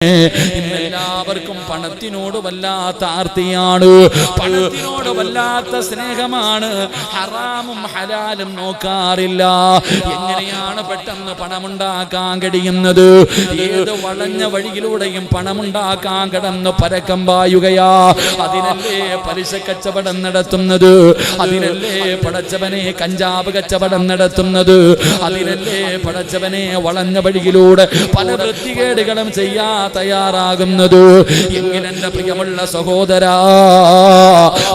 എല്ലാവർക്കും പണത്തിനോട് വല്ലാത്ത ആർത്തിയാണ്, പണത്തിനോട് വല്ലാത്ത സ്നേഹമാണ്. ഹറാമും ഹലാലും നോക്കാറില്ല. എങ്ങനെയാണ് പെട്ടെന്ന് പണമുണ്ടാക്കാൻ കഴിയുന്നത്? ഏത് വളഞ്ഞ വഴിയിലൂടെയും പണമുണ്ടാക്കാൻ കിടന്ന് പരക്കം പായുകയാ. അതിനല്ലേ പലിശ കച്ചവടം നടത്തുന്നത്, അതിനല്ലേ പടച്ചവനെ കഞ്ചാവ് കച്ചവടം നടത്തുന്നത്, അതിനല്ലേ പടച്ചവനെ വളഞ്ഞ വഴിയിലൂടെ പല വൃത്തികേടുകളും ചെയ്യാ തയ്യാറാകുന്നത്. എങ്കിൽ എന്റെ പ്രിയമുള്ള സഹോദരാ,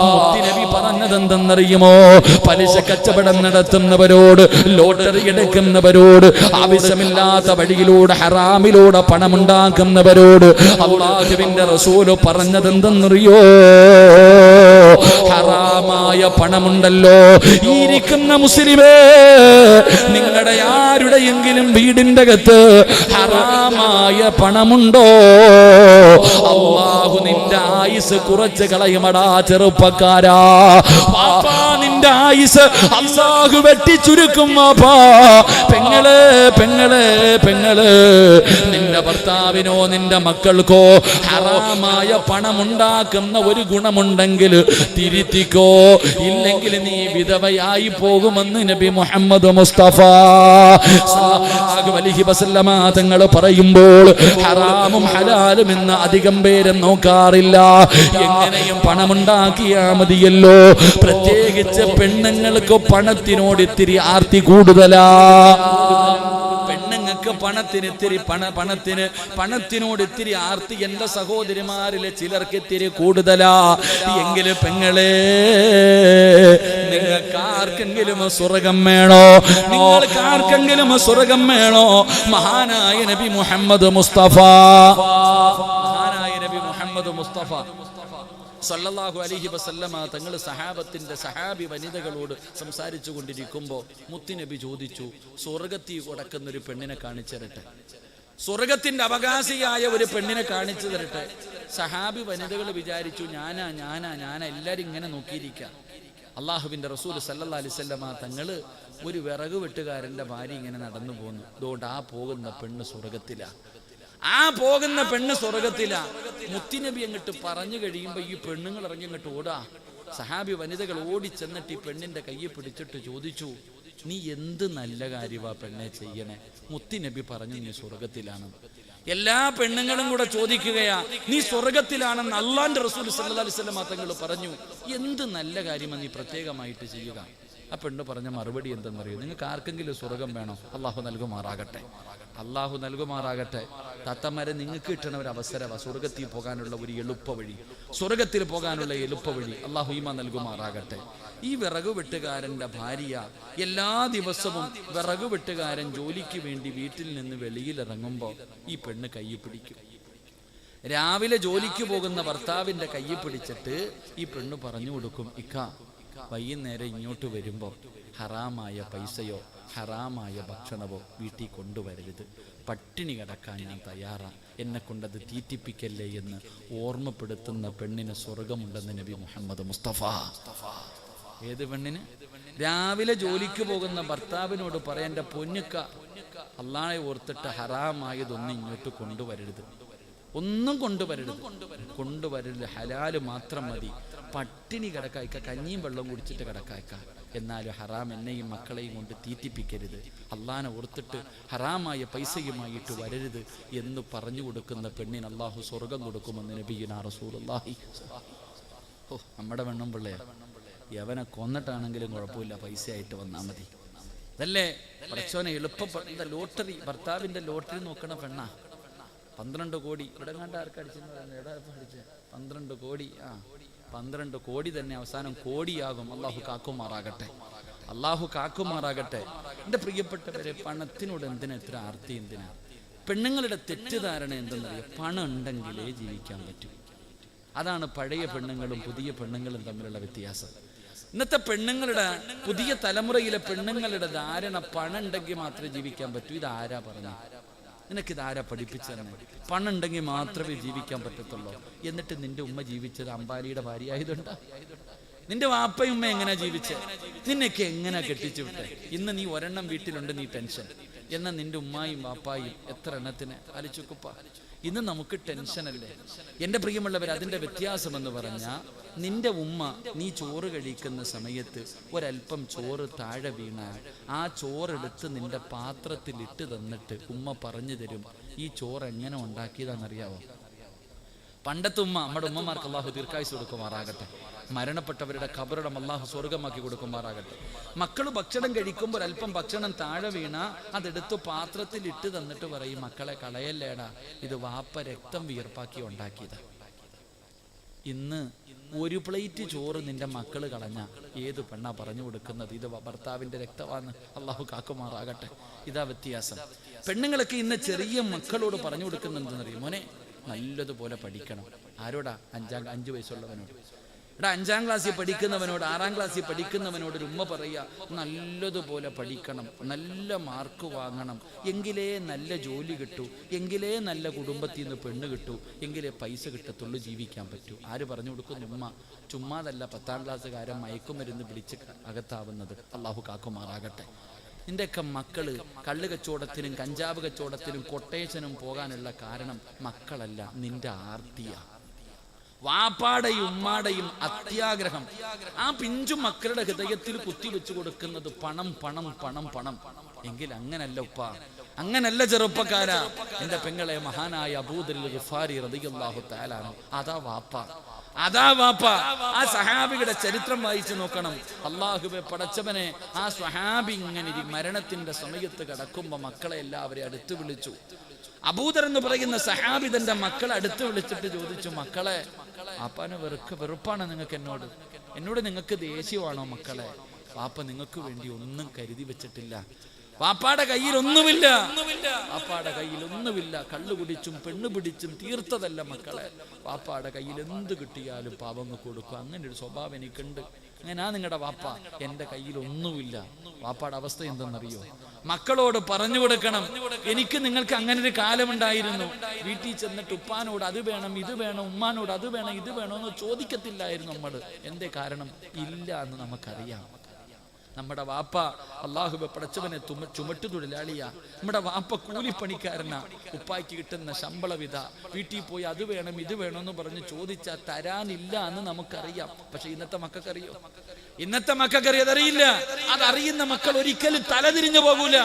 മുത്തുനബി പറഞ്ഞതെന്തെന്നറിയുമോ? പലിശ കച്ചവടം നടത്തുന്നവരോട്, ലോട്ടറി എടുക്കുന്നവരോട്, ആവശ്യമില്ലാത്ത വഴിയിലൂടെ ഹറാമിലൂടെ പണമുണ്ടാക്കുന്നവരോട് അല്ലാഹുവിന്റെ റസൂല് പറഞ്ഞതെന്തെന്നറിയോ? ഹറാമായ പണമുണ്ടല്ലോ, ഇരിക്കുന്ന മുസ്ലിമേ, നിങ്ങളുടെ ആരുടെയെങ്കിലും വീടിന്റെ അകത്ത് ഹറാമായ പണമുണ്ടോ? അല്ലാഹു നിന്റെ ആയുസ് കുറച്ച് കളയുമടാ ചെറുപ്പക്കാരാ. പാപ്പാ, നിന്റെ ആയുസ് അല്ലാഹു വെട്ടി ചുരുക്കും. പാപ്പാ, പെങ്ങളെ പെങ്ങളെ പെങ്ങളെ, നിന്റെ ഭർത്താവിനോ നിന്റെ മക്കൾക്കോ ഹറാമായ പണമുണ്ടാക്കുന്ന ഒരു ഗുണമുണ്ടെങ്കിൽ തിരുത്തിക്കോ, ഇല്ലെങ്കിൽ നീ വിധവയായി പോകുമെന്ന് നബി മുഹമ്മദ് മുസ്തഫ സല്ലല്ലാഹു അലൈഹി വസല്ലമ തങ്ങൾ പറയുമ്പോൾ ഹറാമും ഹലാലും എന്ന് അധികം പേരും നോക്കാറില്ല. എങ്ങനെയും പണമുണ്ടാക്കിയാ മതിയല്ലോ. പ്രത്യേകിച്ച് പെണ്ണുങ്ങൾക്ക് പണത്തിനോട് ഇത്തിരി ആർത്തി കൂടുതലാ. പണത്തിനോട് ഇത്തിരി ആർത്തി എന്റെ സഹോദരിമാരിലെ ചിലർക്ക് ഇത്തിരി കൂടുതലാ. എങ്കിലും പെങ്ങളെ, നിങ്ങൾക്ക് ആർക്കെങ്കിലും സ്വർഗം വേണോ? നിങ്ങൾക്ക് ആർക്കെങ്കിലും സ്വർഗം വേണോ? മഹാനായ നബി മുഹമ്മദ് മുസ്തഫ, മഹാനായ നബി മുഹമ്മദ് മുസ്തഫ സല്ലല്ലാഹു അലൈഹി വസല്ലമ തങ്ങൾ സഹാബി വനിതകളോട് സംസാരിച്ചു കൊണ്ടിരിക്കുമ്പോൾ മുത്തുനബി ചോദിച്ചു, സ്വർഗത്തിൽ കിടക്കുന്ന ഒരു പെണ്ണിനെ കാണിച്ചു തരട്ടെ, സ്വർഗത്തിന്റെ അവകാശിയായ ഒരു പെണ്ണിനെ കാണിച്ചു തരട്ടെ. സഹാബി വനിതകൾ വിചാരിച്ചു, ഞാനാ എല്ലാരും ഇങ്ങനെ നോക്കിയിരിക്കാം. അള്ളാഹുവിന്റെ റസൂൽ സല്ലല്ലാഹു അലൈഹി വസല്ലമ തങ്ങള് ഒരു വിറക് വെട്ടുകാരന്റെ ഭാര്യ ഇങ്ങനെ നടന്നു പോന്നു. അതുകൊണ്ട് ആ പോകുന്ന പെണ്ണ് സ്വർഗത്തിലാ, ആ പോകുന്ന പെണ്ണ് സ്വർഗത്തിലാ. മുത്തുനബി അങ്ങോട്ട് പറഞ്ഞു കഴിയുമ്പോ ഈ പെണ്ണുങ്ങൾ ഇറങ്ങി അങ്ങോട്ട് ഓടാ. സഹാബി വനിതകൾ ഓടി ചെന്നിട്ട് ഈ പെണ്ണിന്റെ കയ്യെ പിടിച്ചിട്ട് ചോദിച്ചു, നീ എന്ത് നല്ല കാര്യമാ പെണ്ണെ ചെയ്യണേ? മുത്തുനബി പറഞ്ഞു, നീ സ്വർഗത്തിലാണ്. എല്ലാ പെണ്ണുങ്ങളും കൂടെ ചോദിക്കുകയാ, നീ സ്വർഗത്തിലാണെന്ന് അള്ളാന്റെ റസൂൽ സല്ലല്ലാഹു അലൈഹി വസല്ലം തങ്ങൾ പറഞ്ഞു. എന്ത് നല്ല കാര്യമാണ് നീ പ്രത്യേകമായിട്ട് ചെയ്യുക? ആ പെണ്ണ് പറഞ്ഞ മറുപടി എന്തെന്നറിയോ? നിങ്ങൾക്ക് ആർക്കെങ്കിലും സ്വർഗം വേണോ? അള്ളാഹു നൽകുമാറാകട്ടെ, അള്ളാഹു നൽകുമാറാകട്ടെ. തത്തമാരെ, നിങ്ങൾക്ക് കിട്ടണ ഒരു അവസരമാണ് സ്വർഗത്തിൽ പോകാനുള്ള ഒരു എളുപ്പ വഴി, സ്വർഗത്തിൽ പോകാനുള്ള എളുപ്പ വഴി. അള്ളാഹു ഈമാ നൽകുമാറാകട്ടെ. ഈ വിറക് വെട്ടുകാരന്റെ ഭാര്യ എല്ലാ ദിവസവും വിറക് വെട്ടുകാരൻ ജോലിക്ക് വേണ്ടി വീട്ടിൽ നിന്ന് വെളിയിലിറങ്ങുമ്പോൾ ഈ പെണ്ണ് കൈ പിടിക്കും. രാവിലെ ജോലിക്ക് പോകുന്ന ഭർത്താവിന്റെ കൈ പിടിച്ചിട്ട് ഈ പെണ്ണ് പറഞ്ഞു കൊടുക്കും, ഇക്ക, വൈകുന്നേരം ഇങ്ങോട്ട് വരുമ്പോൾ ഹറാമായ പൈസയോ ഹറാമായ ഭക്ഷണമോ വീട്ടിൽ കൊണ്ടുവരരുത്, പട്ടിണി കിടക്കാൻ ഞാൻ തയ്യാറാ, എന്നെ കൊണ്ടത് തീറ്റിപ്പിക്കല്ലേ എന്ന് ഓർമ്മപ്പെടുത്തുന്ന പെണ്ണിന് സ്വർഗമുണ്ടെന്ന് നബി മുഹമ്മദ് മുസ്തഫ. ഏത് പെണ്ണിന്? രാവിലെ ജോലിക്ക് പോകുന്ന ഭർത്താവിനോട് പറയാൻ, എൻ്റെ പൊന്നുക്ക, അള്ളാഹെ ഓർത്തിട്ട് ഹറാമായതൊന്നും ഇങ്ങോട്ട് കൊണ്ടുവരരുത്, ഒന്നും കൊണ്ടുവരരുത്, ഹലാല് മാത്രം മതി, പട്ടിണി കിടക്കായ്ക്ക, കഞ്ഞിയും വെള്ളം കുടിച്ചിട്ട് കിടക്കായ്ക്ക, എന്നാലും ഹറാം എന്നെയും മക്കളെയും കൊണ്ട് തീറ്റിപ്പിക്കരുത്, അള്ളാനെ ഓർത്തിട്ട് ഹറാമായ പൈസയുമായിട്ട് വരരുത് എന്ന് പറഞ്ഞു കൊടുക്കുന്ന പെണ്ണിന് അള്ളാഹു സ്വർഗം കൊടുക്കുമെന്ന് നബിയുനാ റസൂലുള്ളാഹി. ഓ, നമ്മുടെ വെണ്ണം പിള്ളയാ, യവനെ കൊന്നിട്ടാണെങ്കിലും കുഴപ്പമില്ല, പൈസയായിട്ട് വന്നാൽ മതി. അതല്ലേ പടച്ചോനെ എളുപ്പപ്പെട്ട ലോട്ടറി, ഭർത്താവിന്റെ ലോട്ടറി നോക്കണ പെണ്ണാ. 12 കോടി ഇവിടെ കണ്ട ആർക്കടിച്ചെന്ന് അടിച്ച 12 കോടി. 12 കോടി തന്നെ അവസാനം കോടിയാകും. അള്ളാഹു കാക്കുമാറാകട്ടെ, അള്ളാഹു കാക്കുമാറാകട്ടെ. എൻ്റെ പ്രിയപ്പെട്ടവരെ, പണത്തിനോട് എന്തിനാ ഇത്ര ആർത്തി? എന്തിനാ? പെണ്ണുങ്ങളുടെ തെറ്റിദ്ധാരണ എന്തെന്നറിയാം, പണം ഉണ്ടെങ്കിലേ ജീവിക്കാൻ പറ്റൂ. അതാണ് പഴയ പെണ്ണുങ്ങളും പുതിയ പെണ്ണുങ്ങളും തമ്മിലുള്ള വ്യത്യാസം. ഇന്നത്തെ പെണ്ണുങ്ങളുടെ, പുതിയ തലമുറയിലെ പെണ്ണുങ്ങളുടെ ധാരണ പണം ഉണ്ടെങ്കിൽ മാത്രമേ ജീവിക്കാൻ പറ്റൂ. ഇതാരാ പറഞ്ഞ? നിനക്കിതാരാ പഠിപ്പിച്ചെന്നെ? പണം ഉണ്ടെങ്കിൽ മാത്രമേ ജീവിക്കാൻ പറ്റത്തുള്ളൂ. എന്നിട്ട് നിന്റെ ഉമ്മ ജീവിച്ചത് അംബാനിയുടെ ഭാര്യ ആയതുകൊണ്ടാ? നിന്റെ വാപ്പയും ഉമ്മ എങ്ങനെ ജീവിച്ചേ? നിന്നൊക്കെ എങ്ങനെ കെട്ടിച്ചു വിട്ടെ? ഇന്ന് നീ ഒരെണ്ണം വീട്ടിലുണ്ട്, നീ ടെൻഷൻ. എന്നാൽ നിന്റെ ഉമ്മായും വാപ്പായും എത്ര എണ്ണത്തിന്? ആലോചിക്കുപ്പ, ഇന്ന് നമുക്ക് ടെൻഷനല്ലേ എൻ്റെ പ്രിയമുള്ളവർ. അതിൻ്റെ വ്യത്യാസമെന്ന് പറഞ്ഞാൽ, നിന്റെ ഉമ്മ നീ ചോറ് കഴിക്കുന്ന സമയത്ത് ഒരല്പം ചോറ് താഴെ വീണാൽ ആ ചോറെടുത്ത് നിന്റെ പാത്രത്തിൽ ഇട്ട് തന്നിട്ട് ഉമ്മ പറഞ്ഞു തരും ഈ ചോറ് എങ്ങനെ ഉണ്ടാക്കിയതാണെന്നറിയാവോ? പണ്ടത്തെ ഉമ്മ, നമ്മുടെ ഉമ്മമാർക്ക് അള്ളാഹു ദീർഘായുസ് കൊടുക്കുമാറാകട്ടെ, മരണപ്പെട്ടവരുടെ ഖബറിടം അള്ളാഹു സ്വർഗമാക്കി കൊടുക്കുമാറാകട്ടെ. മക്കൾ ഭക്ഷണം കഴിക്കുമ്പോൾ അല്പം ഭക്ഷണം താഴെ വീണ അതെടുത്ത് പാത്രത്തിൽ ഇട്ട് തന്നിട്ട് പറയും, മക്കളെ കളയല്ലേടാ, ഇത് വാപ്പ രക്തം വിയർപ്പാക്കി ഉണ്ടാക്കിയതാ. ഇന്ന് ഒരു പ്ലേറ്റ് ചോറ് നിന്റെ മക്കള് കളഞ്ഞ ഏത് പെണ്ണാ പറഞ്ഞു കൊടുക്കുന്നത് ഇത് ഭർത്താവിന്റെ രക്തമാണെന്ന്? അള്ളാഹു കാക്കുമാറാകട്ടെ. ഇതാ വ്യത്യാസം. പെണ്ണുങ്ങളൊക്കെ ഇന്ന് ചെറിയ മക്കളോട് പറഞ്ഞു കൊടുക്കുന്നുണ്ടെന്നറിയും, മോനെ നല്ലതുപോലെ പഠിക്കണം. ആരോടാ? 5 വയസ്സുള്ളവനോട്. എടാ, 5ാം ക്ലാസ്സിൽ പഠിക്കുന്നവനോട്, 6ാം ക്ലാസ്സിൽ പഠിക്കുന്നവനോട് ഒരു ഉമ്മ പറയുക, നല്ലതുപോലെ പഠിക്കണം, നല്ല മാർക്ക് വാങ്ങണം, എങ്കിലേ നല്ല ജോലി കിട്ടൂ, എങ്കിലേ നല്ല കുടുംബത്തിൽ നിന്ന് പെണ്ണ് കിട്ടൂ, എങ്കിലേ പൈസ കിട്ടത്തുള്ളൂ, ജീവിക്കാൻ പറ്റൂ. ആര് പറഞ്ഞു കൊടുക്കുന്നു? ഉമ്മ. ചുമ്മാതല്ല 10ാം ക്ലാസ്സുകാരൻ മയക്കുമരുന്ന് പിടിച്ച് അകത്താവുന്നത്. അള്ളാഹു കാക്കുമാറാകട്ടെ. നിന്റെയൊക്കെ മക്കള് കള്ള് കച്ചവടത്തിനും കഞ്ചാവ് കച്ചവടത്തിനും കൊട്ടേഷനും പോകാനുള്ള കാരണം മക്കളല്ല, നിന്റെ ആർത്തിയാ. വാപ്പാടെയും ഉമ്മാടെയും അത്യാഗ്രഹം ആ പിഞ്ചു മക്കളുടെ ഹൃദയത്തിൽ കുത്തിവെച്ചു കൊടുക്കുന്നത് പണം പണം പണം പണം. എങ്കിൽ അങ്ങനല്ല ഉപ്പ, അങ്ങനല്ല ചെറുപ്പക്കാരാ. എന്റെ പെങ്ങളെ, മഹാനായ അബൂദർ ഗിഫാരി റളിയല്ലാഹു തആല അതാ വാപ്പ, അതാ വാപ്പ. ആ സഹാബിയുടെ ചരിത്രം വായിച്ചു നോക്കണം. അല്ലാഹുവേ പടച്ചവനെ, ആ സ്വഹാബി ഇങ്ങനെ മരണത്തിന്റെ സമയത്ത് കിടക്കുമ്പോ മക്കളെ എല്ലാവരെയും അടുത്ത് വിളിച്ചു. അബൂദർ എന്ന് പറയുന്ന സഹാബി തന്റെ മക്കളെ അടുത്ത് വിളിച്ചിട്ട് ചോദിച്ചു, മക്കളെ, വാപ്പാന് വെറുപ്പാണ് നിങ്ങൾക്ക് എന്നോട് നിങ്ങൾക്ക് ദേഷ്യമാണോ മക്കളെ? വാപ്പ നിങ്ങൾക്ക് വേണ്ടി ഒന്നും കരുതി വെച്ചിട്ടില്ല. വാപ്പാടെ കയ്യിൽ ഒന്നുമില്ല, വാപ്പാടെ കയ്യിൽ ഒന്നുമില്ല. കള്ളു കുടിച്ചും പെണ്ണു പിടിച്ചും തീർത്തതല്ല മക്കളെ. വാപ്പാടെ കയ്യിൽ എന്ത് കിട്ടിയാലും പാവങ്ങൾ കൊടുക്കും. അങ്ങനെ ഒരു സ്വഭാവം എനിക്കുണ്ട്. അങ്ങനാ നിങ്ങളുടെ വാപ്പ. എൻ്റെ കയ്യിൽ ഒന്നുമില്ല. വാപ്പാടെ അവസ്ഥ എന്തെന്നറിയോ? മക്കളോട് പറഞ്ഞു കൊടുക്കണം, എനിക്ക് നിങ്ങൾക്ക് അങ്ങനെ ഒരു കാലമുണ്ടായിരുന്നു. വീട്ടിൽ ചെന്നിട്ട് ഉപ്പാനോട് അത് വേണം ഇത് വേണം, ഉമ്മാനോട് അത് വേണം ഇത് വേണം എന്ന് ചോദിക്കത്തില്ലായിരുന്നു നമ്മൾ. എന്തേ കാരണം? ഇല്ല എന്ന് നമുക്കറിയാം. നമ്മുടെ വാപ്പ അല്ലാഹുവേ പടച്ചവനെ ചുമട്ടു തൊഴിലാളിയാ. നമ്മുടെ വാപ്പ കൂലിപ്പണിക്കാരനാ. ഉപ്പായ്ക്ക് കിട്ടുന്ന ശമ്പളവിധ വീട്ടിൽ പോയി അത് വേണം ഇത് വേണമെന്ന് പറഞ്ഞ് ചോദിച്ചാൽ തരാനില്ല എന്ന് നമുക്കറിയാം. പക്ഷെ ഇന്നത്തെ മക്കൾക്കറിയോ? ഇന്നത്തെ മക്കൾക്കറിയാം, അതറിയില്ല. അതറിയുന്ന മക്കൾ ഒരിക്കലും തലതിരിഞ്ഞു പോകൂല,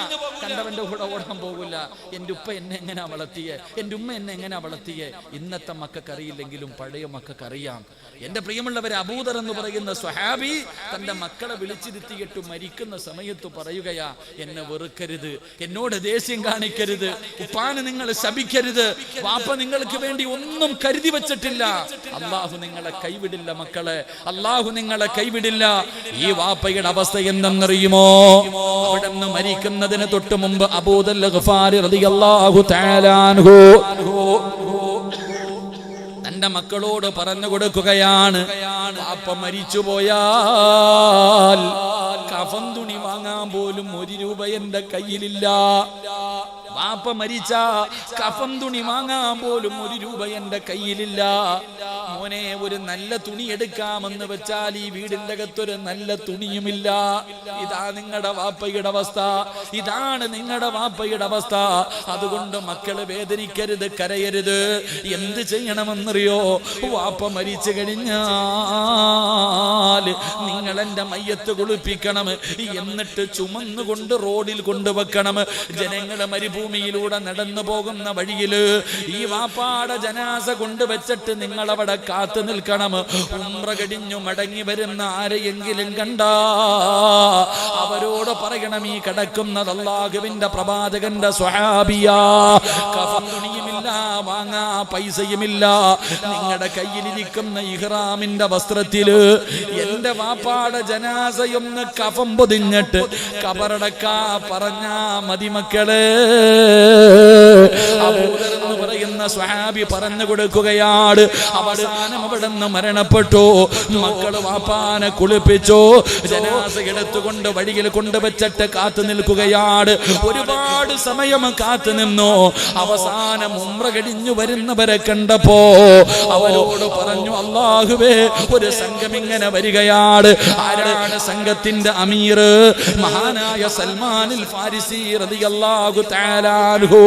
കണ്ടവന്റെ കൂടെ ഓടാൻ പോകൂല. എൻ്റെ ഉപ്പ എന്നെ എങ്ങനെയാ വളർത്തിയേ, എൻ്റെ ഉമ്മ എന്നെ എങ്ങനെയാ വളർത്തിയേ. ഇന്നത്തെ മക്കൾക്കറിയില്ലെങ്കിലും പഴയ മക്കൾക്കറിയാം. എൻ്റെ പ്രിയമുള്ളവരെ, അബൂദർ എന്ന് പറയുന്ന സ്വഹാബി തന്റെ മക്കളെ വിളിച്ചിരുത്തിയിട്ട് മരിക്കുന്ന സമയത്ത് പറയുകയാ, എന്നെ വെറുക്കരുത്, എന്നോട് ദേഷ്യം കാണിക്കരുത്, ഉപ്പാന് നിങ്ങൾ ശപിക്കരുത്, വാപ്പ നിങ്ങൾക്ക് വേണ്ടി ഒന്നും കരുതി വെച്ചിട്ടില്ല. അള്ളാഹു നിങ്ങളെ കൈവിടില്ല മക്കളെ, അള്ളാഹു നിങ്ങളെ കൈവിടില്ല. ഈ വാപ്പയുടെ അവസ്ഥ എന്തെന്നറിയുമോ? അവിടെ നിന്ന് മരിക്കുന്നതിന് തൊട്ട് മുമ്പ് അബൂദർ ഗിഫാരി റളിയല്ലാഹു തആല അൻഹു തന്റെ മക്കളോട് പറഞ്ഞു കൊടുക്കുകയാണ്, വാപ്പ മരിച്ചു പോയാൽ കഫൻ തുണി വാങ്ങാൻ പോലും 1 രൂപ എന്റെ കയ്യിലില്ല. വാപ്പ മരിച്ച കഫൻ തുണി വാങ്ങാൻ പോലും 1 രൂപ എന്റെ കയ്യിലില്ല. മോനെ, ഒരു നല്ല തുണി എടുക്കാമെന്ന് വെച്ചാൽ ഈ വീടിന്റെ അകത്തൊരു നല്ല തുണിയുമില്ല. ഇതാ നിങ്ങളുടെ വാപ്പയുടെ അവസ്ഥ, ഇതാണ് നിങ്ങളുടെ വാപ്പയുടെ അവസ്ഥ. അതുകൊണ്ട് മക്കള് വേദനിക്കരുത്, കരയരുത്. എന്ത് ചെയ്യണമെന്നറിയോ? വാപ്പ മരിച്ചു കഴിഞ്ഞാൽ നിങ്ങൾ എന്റെ മയ്യത്ത് കുളിപ്പിക്കണം, എന്നിട്ട് ചുമന്നുകൊണ്ട് റോഡിൽ കൊണ്ടുവെക്കണം. ജനങ്ങള് മരുഭൂമിയിലൂടെ നടന്നു പോകുന്ന വഴിയില് ഈ വാപ്പാടെ ജനാസ കൊണ്ടുവച്ചിട്ട് നിങ്ങൾ അവിടെ കാത്തു നിൽക്കണം. ഉംറ കഴിഞ്ഞു മടങ്ങി വരുന്ന ആരെയെങ്കിലും കണ്ടാ അവരോട് പറയണം, ഈ കിടക്കുന്നത് അല്ലാഹുവിന്റെ പ്രവാചകന്റെ സ്വഹാബിയാ. കഫൻ തുണിയുമില്ല, വാങ്ങാ പൈസയുമില്ല. നിങ്ങളുടെ കയ്യിലിരിക്കുന്ന ഇഹ്റാമിന്റെ വസ്ത്രത്തില് എന്റെ വാപ്പാടെ ജനാസയൊന്ന് കഫം പൊതിഞ്ഞിട്ട് കബറടക്കാ പറഞ്ഞാ മതി മക്കളെ. അബൂദർ എന്ന് പറയുന്ന സ്വഹാബി പറഞ്ഞു കൊടുക്കുകയാണ്. അവസാനം അവിടെ നിന്ന് മരണപ്പെട്ടു. മക്കള് വാപ്പാനെ കുളിപ്പിച്ചു, ജനാസ എടുത്തുകൊണ്ട് വഴിയിൽ കൊണ്ടുവച്ചിട്ട് കാത്തു നിൽക്കുകയാണ്. ഒരുപാട് സമയം കാത്തു നിന്നു. അവസാനം ഉംറ കഴിഞ്ഞു വരുന്നവരെ കണ്ടപ്പോ അവരോട് പറഞ്ഞു, അല്ലാഹുവേ, ഒരു സംഘം ഇങ്ങനെ വരികയാണ്. ആരാണ് സംഘത്തിന്റെ അമീർ? മഹാനായ സൽമാനുൽ ഫാരിസി റളിയല്ലാഹു തആല അൻഹു.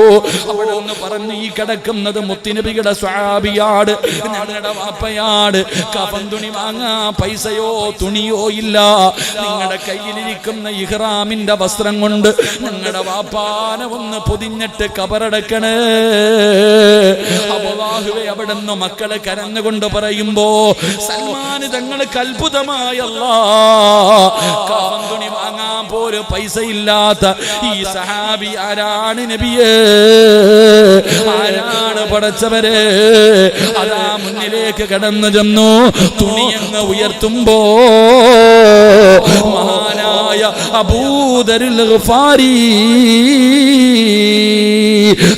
അവിടെ ഒന്ന് പറഞ്ഞു, ഈ കിടക്കുന്ന കിടക്കുന്നത് മുത്തുനബിയുടെ സ്വഹാബിയാണ്, ഞങ്ങളുടെ വാപ്പയാണ്. കഫൻ തുണി വാങ്ങാൻ പൈസയോ തുണിയോ ഇല്ല. നിങ്ങളുടെ കയ്യിലിരിക്കുന്ന ഇഹ്റാമിന്റെ വസ്ത്രം കൊണ്ട് ഞങ്ങളുടെ വാപ്പാനെ ഒന്ന് പൊതിഞ്ഞിട്ട് കബറടക്കണേ. അല്ലാഹുവേ, അവിടുന്ന് മക്കളെ കരഞ്ഞുകൊണ്ട് പറയുമ്പോ സൽമാൻ തങ്ങൾക്ക് അത്ഭുതമായല്ല, കഫൻ തുണി വാങ്ങാൻ പോലും പൈസ ഇല്ലാത്ത ഈ സഹാബി ആരാണ് നബിയേ? ആരാണ് പടച്ചവരെ? അതാ മുന്നിലേക്ക് കടന്നു ചെന്നു. തുണിയങ്ങ് ഉയർത്തുമ്പോ മഹാനായ അബൂദറുൽ ഗഫാരി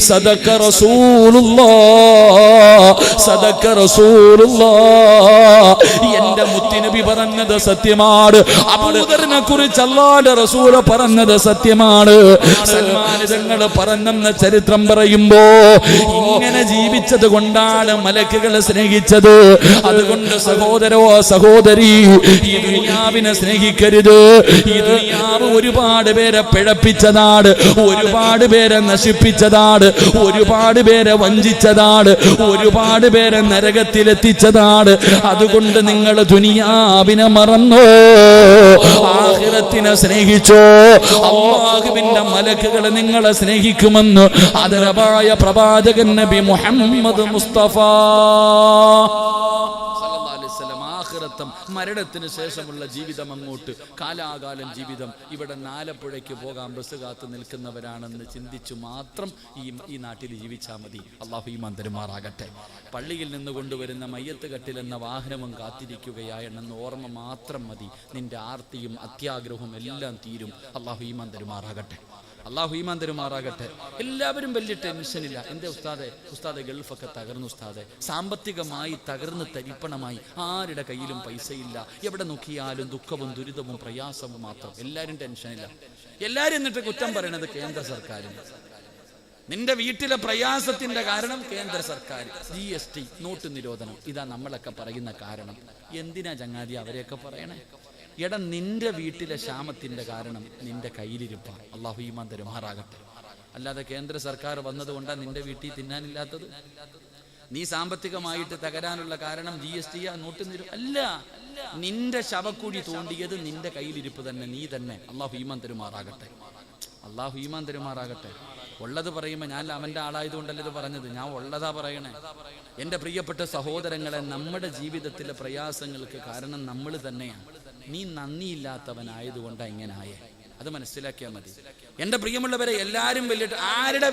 സദഖ റസൂലുള്ളാഹ്, സദഖ റസൂലുള്ളാഹ്. എന്റെ മുത്തുനബി പറഞ്ഞത് സത്യമാണ്. അബൂദറിനെ കുറിച്ച് അല്ലാഹുവിന്റെ റസൂൽ പറഞ്ഞത് സത്യമാണ്. സൽമാൻ തങ്ങൾ പറഞ്ഞെന്ന ചരിത്രം പറയുമ്പോ ഇങ്ങനെ ജീവിച്ചത് കൊണ്ടാണ് മലക്കുകളെ സ്നേഹിച്ചത്. അതുകൊണ്ട് സഹോദരോ സഹോദരി, ഈ ദുനിയാവിനെ സ്നേഹിക്കരുത്. ഈ ദുനിയാവ് ഒരുപാട് പേരെ പിഴപ്പിച്ചതാണ്, ഒരുപാട് പേരെ നശിപ്പിച്ചതാണ്, ഒരുപാട് പേരെ വഞ്ചിച്ചതാണ്, ഒരുപാട് പേരെ നരകത്തിലെത്തിച്ചതാണ്. അതുകൊണ്ട് നിങ്ങൾ ദുനിയാവിനെ മറന്നോ, ആഖിറത്തിനെ സ്നേഹിച്ചോ. അല്ലാഹുവിന്റെ മലക്കുകൾ നിങ്ങളെ സ്നേഹിക്കുമെന്ന് ആദരവായ പ്രവാചകൻ നബി മുഹമ്മദ് മുസ്തഫ ആഖിറത്തും മരണത്തിന് ശേഷമുള്ള ജീവിതം, അങ്ങോട്ട് കാലാകാലം ജീവിതം. ഇവിടെ ആലപ്പുഴയ്ക്ക് പോകാൻ ബസ് കാത്ത് നിൽക്കുന്നവരാണെന്ന് ചിന്തിച്ചു മാത്രം ഈ നാട്ടിൽ ജീവിച്ചാൽ മതി. അല്ലാഹു ഈമാൻ തരുമാറാകട്ടെ. പള്ളിയിൽ നിന്ന് കൊണ്ടുവരുന്ന മയ്യത്ത് കട്ടിൽ എന്ന വാഹനവും കാത്തിരിക്കുകയാണെന്ന് ഓർമ്മ മാത്രം മതി. നിന്റെ ആർത്തിയും അത്യാഗ്രഹവും എല്ലാം തീരും. അല്ലാഹു ഈമാൻ തരുമാറാകട്ടെ. അല്ലാഹു ഈമാൻ തരുമാറാകട്ടെ. എല്ലാവരും വലിയ ടെൻഷനില്ല. എൻ്റെ ഉസ്താദെ ഗൾഫൊക്കെ തകർന്നു ഉസ്താദെ, സാമ്പത്തികമായി തകർന്ന് തരിപ്പണമായി, ആരുടെ കയ്യിലും പൈസയില്ല, എവിടെ നോക്കിയാലും ദുഃഖവും ദുരിതവും പ്രയാസവും മാത്രം. എല്ലാവരും ടെൻഷനില്ല. എല്ലാവരും എന്നിട്ട് കുറ്റം പറയണത് കേന്ദ്ര സർക്കാരിന്. നിന്റെ വീട്ടിലെ പ്രയാസത്തിന്റെ കാരണം കേന്ദ്ര സർക്കാർ, GST, നോട്ട് നിരോധനം. ഇതാ നമ്മളൊക്കെ പറയുന്ന കാരണം. എന്തിനാ ചങ്ങാതി അവരെയൊക്കെ പറയണേ? എടാ, നിന്റെ വീട്ടിലെ ക്ഷാമത്തിന്റെ കാരണം നിന്റെ കയ്യിലിരിപ്പ. അല്ലാഹു ഈമാൻ തരുമാറാകട്ടെ. അല്ലാതെ കേന്ദ്ര സർക്കാർ വന്നതുകൊണ്ടാണ് നിന്റെ വീട്ടിൽ തിന്നാനില്ലാത്തത്. നീ സാമ്പത്തികമായിട്ട് തകരാനുള്ള കാരണം GST നോട്ട് അല്ല. നിന്റെ ശവക്കുഴി തോണ്ടിയത് നിന്റെ കയ്യിലിരിപ്പ് തന്നെ, നീ തന്നെ. അല്ലാഹു ഈമാൻ തരുമാറാകട്ടെ. അല്ലാഹു ഈമാൻ തരുമാറാകട്ടെ. ഉള്ളത് പറയുമ്പോൾ ഞാൻ അവൻ്റെ ആളായതുകൊണ്ടല്ല ഇത് പറഞ്ഞത്, ഞാൻ ഉള്ളതാ പറയണേ. എൻ്റെ പ്രിയപ്പെട്ട സഹോദരങ്ങളെ, നമ്മുടെ ജീവിതത്തിലെ പ്രയാസങ്ങൾക്ക് കാരണം നമ്മൾ തന്നെയാണ്. നീ നന്ദിയില്ലാത്തവനായതുകൊണ്ടാണ് ഇങ്ങനെ ആയേ. അത് മനസ്സിലാക്കിയാൽ മതി. എൻ്റെ പ്രിയമുള്ളവരെ, എല്ലാവരും വലിയ ആരുടെ